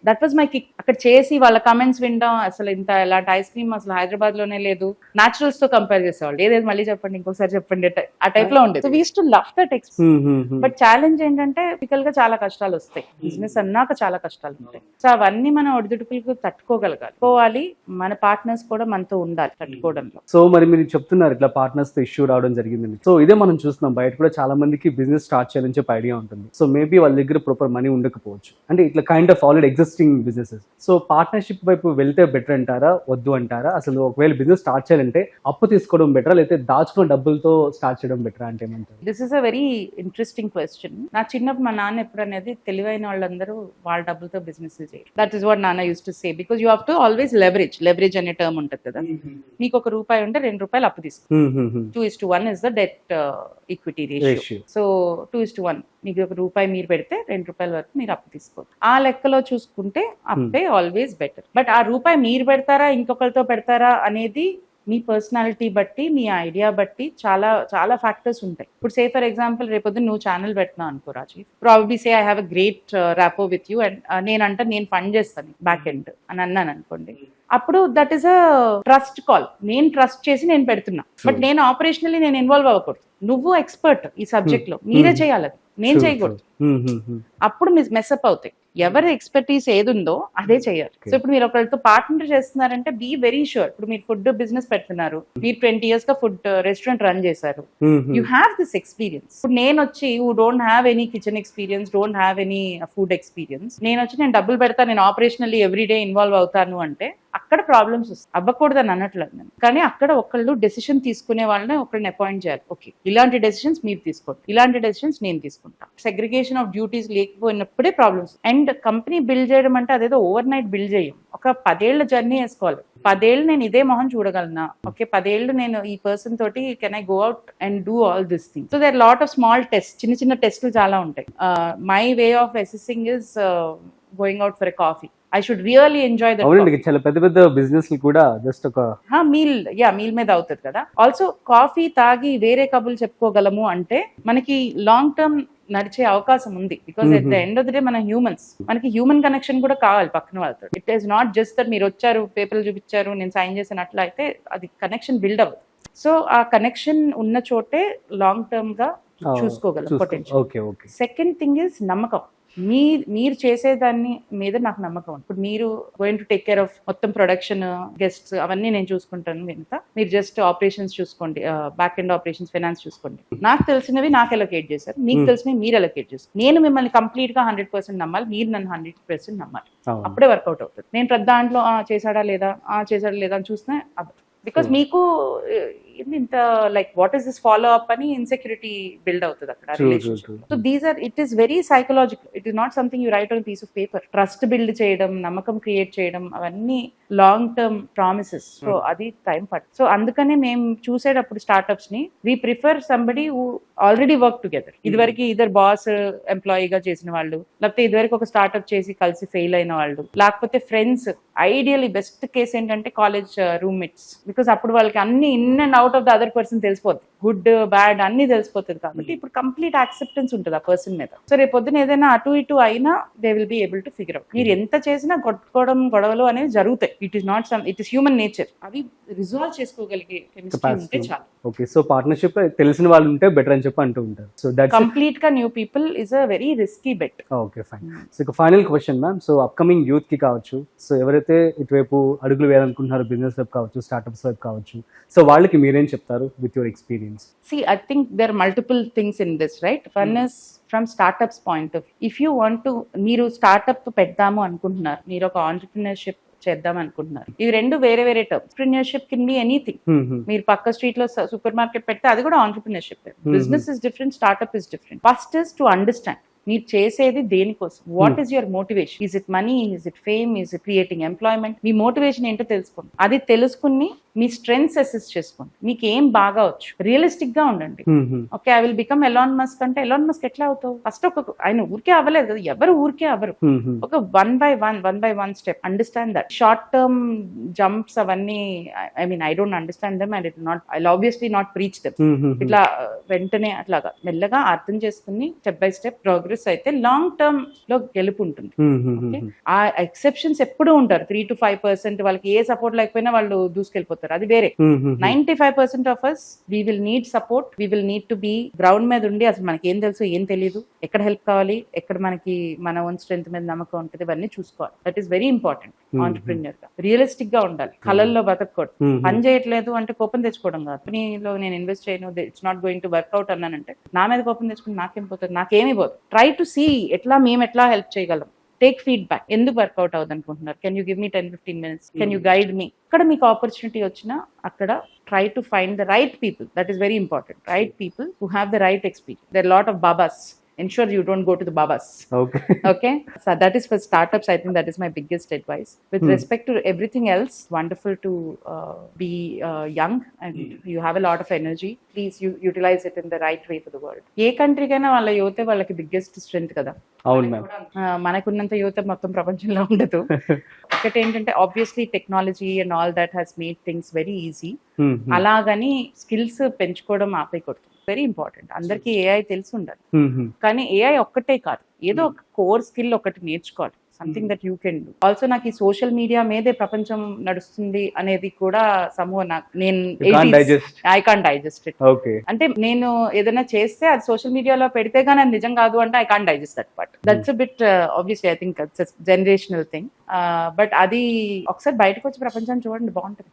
దట్ వాజ్ మై కిక్. అక్కడ చేసి వాళ్ళ కమెంట్స్ వినడం, అసలు ఇంత ఇలాంటి ఐస్ క్రీమ్ అసలు హైదరాబాద్ లోనే లేదు, నాచురల్స్ తో కంపేర్ చేసేవాళ్ళు. ఏదేది మళ్ళీ చెప్పండి, ఇంకొకసారి చెప్పండి, ఆ టైప్ లో ఉండేది. So we use to love that experience. But challenge ఏంటంటే ఫిజికల్ గా చాలా కష్టాలు వస్తాయి, బిజినెస్ అన్నాక చాలా కష్టాలు ఉంటాయి. సో అవన్నీ మనం ఒడిదుడుకులకు తట్టుకోవాలి. మన పార్ట్నర్స్ కూడా మనతో ఉండాలి తట్టుకోవడంలో. సో మరి మీరు చెప్తున్నారు ఇట్లా పార్ట్నర్స్ తో ఇష్యూ రావడం జరిగిందని. సో ఇదే మనం చూస్తున్నాం బయట కూడా చాలా మందికి బిజినెస్ స్టార్ట్ చేయాలని చెప్పి ఐడియా ఉంటుంది. సో మేబీ వాళ్ళ దగ్గర ప్రాపర్ మనీ ఉండకపోవచ్చు, అంటే ఇట్లా kind of already existing businesses. So partnership వైపు వెళ్తే బెటర్ అంటారా, వద్దు అంటారా? అసలు ఒకవేళ బిజినెస్ స్టార్ట్ చేయాలంటే అప్పు తీసుకోవడం బెటరా, లేకపోతే దాచుకున్న డబ్బులతో స్టార్ట్ చేయడం బెటరా అంటే ఏమంటారు? This is a very interesting question. నా చిన్నప్పుడు మా నాన్న ఎప్పుడు అనేది, తెలివైన వాళ్ళందరూ వాళ్ళ డబ్బులతో బిజినెస్ చేయాలి. దట్ ఈస్ వాట్ నాన్న use to say, because you have to always leverage అనే టర్మ్ ఉంటుంది కదా. నీకు ₹1 ఉంటే ₹2 అప్పు తీసుకో. 2:1 is the debt equity ratio. So 2:1, మీకు ₹1 మీరు పెడితే ₹2 వరకు మీరు అప్పు తీసుకోవచ్చు. ఆ లెక్కలో చూసుకుంటే అప్పే ఆల్వేస్ బెటర్. బట్ ఆ ₹1 మీరు పెడతారా ఇంకొకరితో పెడతారా అనేది మీ పర్సనాలిటీ బట్టి, మీ ఐడియా బట్టి చాలా చాలా ఫ్యాక్టర్స్ ఉంటాయి. ఇప్పుడు సే ఫర్ ఎగ్జాంపుల్ రేపొద్దు నువ్వు ఛానల్ పెట్టినా అనుకో Rajiv, probably say I have a great rapport with you and నేను ఫండ్ చేస్తాను బ్యాక్ ఎండ్ అని అన్నాను అనుకోండి, అప్పుడు that is a trust call. నేను ట్రస్ట్ చేసి నేను పెడుతున్నా, బట్ నేను ఆపరేషనల్లీ నేను ఇన్వాల్వ్ అవ్వకూడదు. నువ్వు ఎక్స్పర్ట్ ఈ సబ్జెక్ట్ లో, మీరే చేయాలి, నేను చేయకూడదు. అప్పుడు మెస్అప్ అవుతాయి. ఎవరి ఎక్స్పర్టీస్ ఏది ఉందో అదే చేయాలి. సో ఇప్పుడు మీరు ఒకరితో పార్ట్నర్ చేస్తున్నారంటే బీ వెరీ షూర్. ఇప్పుడు మీరు ఫుడ్ బిజినెస్ పెడుతున్నారు, మీరు 20 years గా ఫుడ్ రెస్టారెంట్ రన్ చేశారు, యూ హ్యావ్ దిస్ ఎక్స్పీరియన్స్. ఇప్పుడు నేను వచ్చి who don't have any kitchen experience, don't have any food experience, నేను డబ్బులు పెడతా, నేను ఆపరేషనల్లీ ఎవ్రీ డే ఇన్వాల్వ్ అవుతాను అంటే అక్కడ ప్రాబ్లమ్స్ వస్తాయి. అవ్వకూడదని అన్నట్లు నేను, కానీ అక్కడ ఒకళ్ళు డెసిషన్ తీసుకునే వాళ్ళని ఒకరిని అపాయింట్ చేయాలి. ఓకే, ఇలాంటి డెసిషన్స్ మీరు తీసుకోండి, ఇలాంటి డెసిషన్స్ నేను తీసుకుంటా. సెగ్రిగేషన్ ఆఫ్ డ్యూటీస్ లేకపోయినప్పుడే ప్రాబ్లమ్స్. అండ్ కంపెనీ బిల్డ్ చేయడం అంటే అదేదో ఓవర్ నైట్ బిల్డ్ చేయం. ఒక 10 ఏళ్ల జర్నీ వేసుకోవాలి. 10 ఏళ్ళు నేను ఇదే మొహం చూడగలనా? ఓకే, 10 ఏళ్ళు నేను ఈ పర్సన్ తోటి can I go out and do all this thing? So there lot of small test, చిన్న చిన్న టెస్టులు చాలా ఉంటాయి. My way of assessing is going out for a coffee. I should really enjoy that. అవునండి, చాలా పెద్ద పెద్ద బిజినెస్ కూడా జస్ట్ ఒక మీల్ మీద అవుతుంది కదా. ఆల్సో కాఫీ తాగి వేరే కబుర్లు చెప్పుకోగలము అంటే మనకి లాంగ్ టర్మ్ నడిచే అవకాశం ఉంది. Because at the end of the day మన హ్యూమన్స్, మనకి హ్యూమన్ కనెక్షన్ కూడా కావాలి పక్కన వాళ్ళతో. It is not just that మీరు వచ్చారు, పేపర్లు చూపించారు, నేను సైన్ చేసిన అట్లా అయితే అది కనెక్షన్ బిల్డ్ అవ్వదు. సో ఆ కనెక్షన్ ఉన్న చోటే లాంగ్ టర్మ్ గా చూసుకోగలం పొటెన్షియల్. సెకండ్ థింగ్ ఇస్ నమ్మకం. మీరు చేసేదాన్ని మీద నాకు నమ్మకం. ఇప్పుడు మీరు going to take care of మొత్తం ప్రొడక్షన్, గెస్ట్స్ అవన్నీ నేను చూసుకుంటాను, మీరు జస్ట్ ఆపరేషన్స్ చూసుకోండి, బ్యాక్ ఎండ్ ఆపరేషన్స్, ఫైనాన్స్ చూసుకోండి. నాకు తెలిసినవి నాకు ఎలొకేట్ చేశారు, మీకు తెలిసినవి మీరు ఎలొకేట్ చేస్తారు. నేను మిమ్మల్ని కంప్లీట్ గా 100% నమ్మాలి, మీరు నన్ను 100% నమ్మాలి. అప్పుడే వర్కౌట్ అవుతుంది. నేను ప్రతి దాంట్లో చేశాడా లేదా అని చూస్తే బికాస్ మీకు ఇంత like what is this follow up అని ఇన్సెక్యూరిటీ బిల్డ్ అవుతుంది అక్కడ relationship. So these are, it is very psychological. It is not something you write on piece of paper. Trust build చేయడం, నమ్మకం క్రియేట్ చేయడం, అవన్నీ లాంగ్ టర్మ్ ప్రామిసెస్. సో అది time పడుతుంది. సో అందుకనే మేము చూసేటప్పుడు స్టార్ట్అప్స్ ని we prefer somebody who already work together. ఇదివరకు ఇద్దరు బాస్ ఎంప్లాయీగా చేసిన వాళ్ళు, లేకపోతే ఇదివరకు ఒక స్టార్ట్అప్ చేసి కలిసి ఫెయిల్ అయిన వాళ్ళు, లేకపోతే ఫ్రెండ్స్. ఐడియల్లీ బెస్ట్ కేస్ ఏంటంటే కాలేజ్ రూమ్మేట్స్. బికాస్ అప్పుడు వాళ్ళకి అన్ని in and out of the other person తెలిసిపోతుంది, గుడ్ బ్యాడ్ అన్ని తెలిసిపోతుంది. కాబట్టి ఇప్పుడు కంప్లీట్ యాక్సెప్టెన్స్ ఉంటుంది ఆ పర్సన్ మీద. సో రేపు పొద్దున ఏదైనా అటు ఇటు అయినా they will be able to figure out. మీరు ఎంత చేసినా కొట్టుకోవడం, గొడవలు అనేవి జరుగుతాయి. It is not it is human nature. అవి రిజాల్వ్ చేసుకోగలిగే కెమిస్ట్రీ ఉంటే చాలు. ఓకే, సో పార్ట్నర్షిప్ తెలిసిన వాళ్ళు ఉంటే బెటర్ అని చెప్పి అంటూ ఉంటారు. సో దట్స్ కంప్లీట్ గా new people is a very risky bet. Okay, fine. So ఇక final question ma'am. So upcoming youth కి కావచ్చు, సో ఎవరైతే ఇటువైపు అడుగులు వేయాలనుకుంటున్నారో, బిజినెస్ వైపు కావచ్చు, స్టార్ట్అప్స్ వైపు కావచ్చు, సో వాళ్ళకి మీరేం చెప్తారు with your experience? See, I think there are multiple things in this, right? One is from startups point of view. If you want to, మీరు స్టార్ట్అప్ పెడదాము అనుకుంటున్నారు, మీరు ఒక ఆంటర్ప్రినర్షిప్ చేద్దాం అనుకుంటున్నారు, ఇవి రెండు వేరే వేరే terms. Entrepreneurship can be anything. మీరు పక్క స్ట్రీట్ లో సూపర్ మార్కెట్ పెడితే అది కూడా entrepreneurship. Business is different, startup is different. First is to understand మీరు చేసేది దేనికోసం. What is your motivation? Is it money? Is it fame? Is it creating employment? Me motivation ఏంటో తెలుసుకోండి. అది తెలుసుకుని మీ స్ట్రెంగ్స్ అసెస్ చేసుకోండి, మీకు ఏం బాగా వచ్చు, రియలిస్టిక్ గా ఉండండి. Okay, I will become Elon Musk అంటే ఎలాన్ మస్క్ ఎట్లా అవుతావు? ఫస్ట్ ఆయన ఊరికే అవ్వలేదు కదా, ఎవరు ఊరికే అవ్వరు. ఒక one by one step, understand that. Short term jumps అవన్నీ I mean I don't understand them and it not, I obviously not preach them. ఇట్లా వెంటనే అట్లాగా మెల్లగా అర్థం చేసుకుని స్టెప్ బై స్టెప్ ప్రోగ్రెస్ అయితే లాంగ్ టర్మ్ లో గెలుపు ఉంటుంది. ఆ ఎక్సెప్షన్స్ ఎప్పుడూ ఉంటారు, 3 to 5% వాళ్ళకి ఏ సపోర్ట్ లేకపోయినా వాళ్ళు దూసుకెళ్ళిపోతారు, అది వేరే. 95% of us we will need support, we will need to be ground మీద ఉండి అసలు మనకి ఏం తెలుసు ఏం తెలియదు, ఎక్కడ హెల్ప్ కావాలి, ఎక్కడ మనకి మన ఓన్ స్ట్రెంత్ మీద నమ్మకం ఉంటుంది, ఇవన్నీ చూసుకోవాలి. That is very important entrepreneur గా. రియలిస్టిక్ గా ఉండాలి, కళల్లో బతకూడదు. పని చేయట్లేదు అంటే కోపం తెచ్చుకోవడం కాదు. కంపెనీలో నేను ఇన్వెస్ట్ చేయను, it's not going to work out అన్నానంటే నా మీద కోపం తెచ్చుకుని నాకేం పోతుంది, నాకేమీ పోదు. ట్రై టు సీ మేము ఎట్లా హెల్ప్ చేయగలం, టేక్ ఫీడ్బ్యాక్. ఎందుకు వర్కౌట్ అవుతుంది అనుకుంటున్నారు, can you give me 10-15 minutes, can you guide me. ఇక్కడ మీకు ఆపర్చునిటీ వచ్చినా అక్కడ try to find the right people, that is very important. Right people who have the right experience. There lot of babas. Ensure you don't go to the babas. Okay. So that is for startups. I think that is my biggest advice. With respect to everything else, wonderful to be young and you have a lot of energy. Please utilize it in the right way for the world. A country కైనా వాళ్ళ యువతే వాళ్ళకి biggest strength కదా. అవును ma'am. మనకున్నంత యువత మొత్తం ప్రపంచంలో ఉండదు. ఒకటి ఏంటంటే obviously technology and all that has made things very easy. అలాగని స్కిల్స్ పెంచుకోవడం ఆపేయకూడదు. Very important. అందరికీ ఏఐ తెలిసి ఉండాలి, కానీ ఏఐ ఒక్కటే కాదు, ఏదో ఒక కోర్ స్కిల్ ఒకటి నేర్చుకోవాలి, something that you can do. Also నాకు ఈ సోషల్ మీడియా మీదే ప్రపంచం నడుస్తుంది అనేది కూడా నేను ఐ కాంట్ డైజెస్ట్ ఇట్. అంటే నేను ఏదైనా చేస్తే అది సోషల్ మీడియాలో పెడితే గానీ అది నిజం కాదు అంటే I can't digest that part. That's a bit obviously I think it's generational thing. But అది ఒకసారి బయటకు వచ్చి ప్రపంచాన్ని చూడండి, బాగుంటుంది.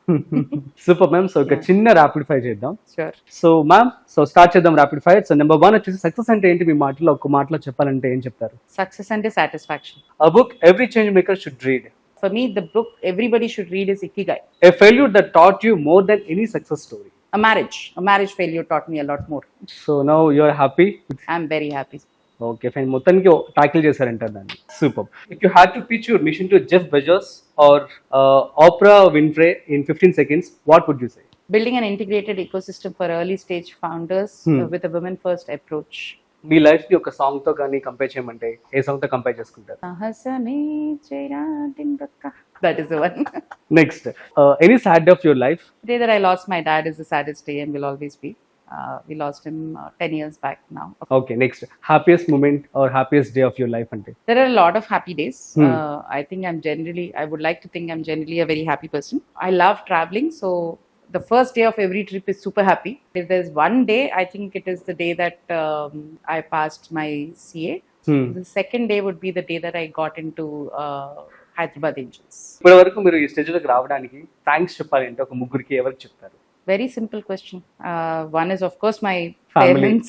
Super ma'am. సో ఒక చిన్న ర్యాపిడ్ ఫైర్ చేద్దాం. Sure. So ma'am, so start చేద్దాం ర్యాపిడ్ ఫైర్. సో నెంబర్ 1 వచ్చేసి సక్సెస్ అంటే ఏంటి? మీ మాటలో ఒక మాటలో చెప్పాలంటే ఏం చెప్తారు? సక్సెస్ అంటే satisfaction. A book every change maker should read. For me, the book everybody should read is Ikigai. A failure that taught you more than any success story. A marriage failure taught me a lot more. So now you are happy? I'm very happy. Okay, fine. మొత్తానికి tackle చేశారంటారు దాన్ని. Super. If you had to pitch your mission to Jeff Bezos or Oprah Winfrey in 15 seconds, what would you say? Building an integrated ecosystem for early stage founders with a women first approach. Me life ని ఒక song తో కానీ compare చేయమంటే ఏ song తో compare చేసుకుంటారు? That is the one. Next, any sad day of your life? The day that I lost my dad is the saddest day and will always be. We lost him 10 years back now. Okay, next, happiest moment or happiest day of your life ante? There are a lot of happy days. I think I would like to think I'm generally a very happy person. I love traveling, so the first day of every trip is super happy. If there's one day, I think it is the day that I passed my CA. The second day would be the day that I got into Hyderabad Angels. ఇప్పటి వరకు మీరు ఈ stage లోకి రావడానికి thanks చెప్పాలంటే ఒక ముగ్గురికి ఎవరికి చెప్తారు? Very simple question. One is of course my Family. parents.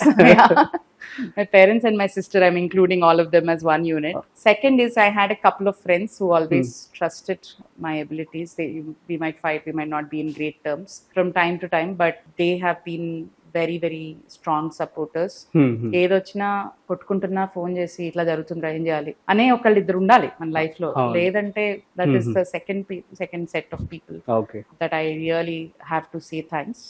My parents and my sister, I'm including all of them as one unit. Second is I had a couple of friends who always trusted my abilities. We might fight, we might not be in great terms from time to time, but they have been very very strong supporters. ఏదొచ్చినా కొట్టుకుంటున్నా phone చేసి ఇట్లా జరుగుతుందిరా ఏం చేయాలి అనే ఒకళ్ళిద్దరు ఉండాలి మన life లో. లేదంటే that is the second set of people that I really have to say thanks.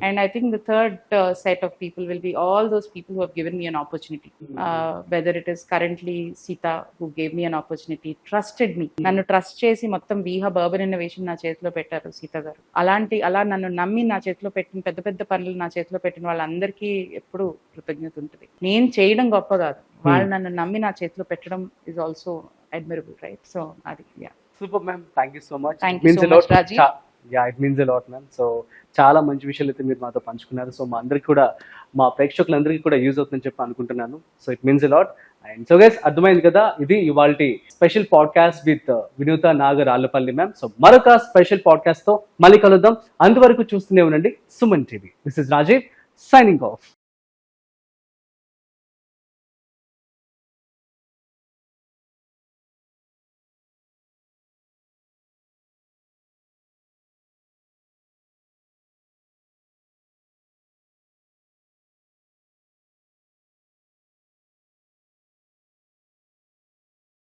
And I think the third set of people will be all those people who have given me an opportunity. Whether it is currently Sita, who gave me an opportunity, trusted me. Nannu trust chesi mottam Viha Urban Innovation na chethilo pettaru Sita garu. Ala nannu nammi na chethilo pettin pedda panulu na chethilo pettin వాళ్ళందరికీ ఎప్పుడు కృతజ్ఞత ఉంటుంది. నేను చేయడం గొప్ప కాదు, వాళ్ళు నన్ను నమ్మి నా చేతిలో పెట్టడం is also admirable, right? So అది super ma'am, thank you so much. Thank you so much, Raji. It means a lot ma'am. So చాలా మంచి విషయాలు అయితే మీరు మాతో పంచుకున్నారు. సో మా అందరికి కూడా, మా ప్రేక్షకులందరికీ కూడా యూజ్ అవుతుందని చెప్పి అనుకుంటున్నాను. So it means a lot. And so guys, అర్థమైంది కదా, ఇది ఇవాల్టి special podcast with Vinutha Nagar Allapalli ma'am. So మరొక స్పెషల్ పాడ్కాస్ట్ తో మళ్ళీ కలుద్దాం. అంతవరకు చూస్తూనే ఉండండి Suman TV. This is Rajiv signing of.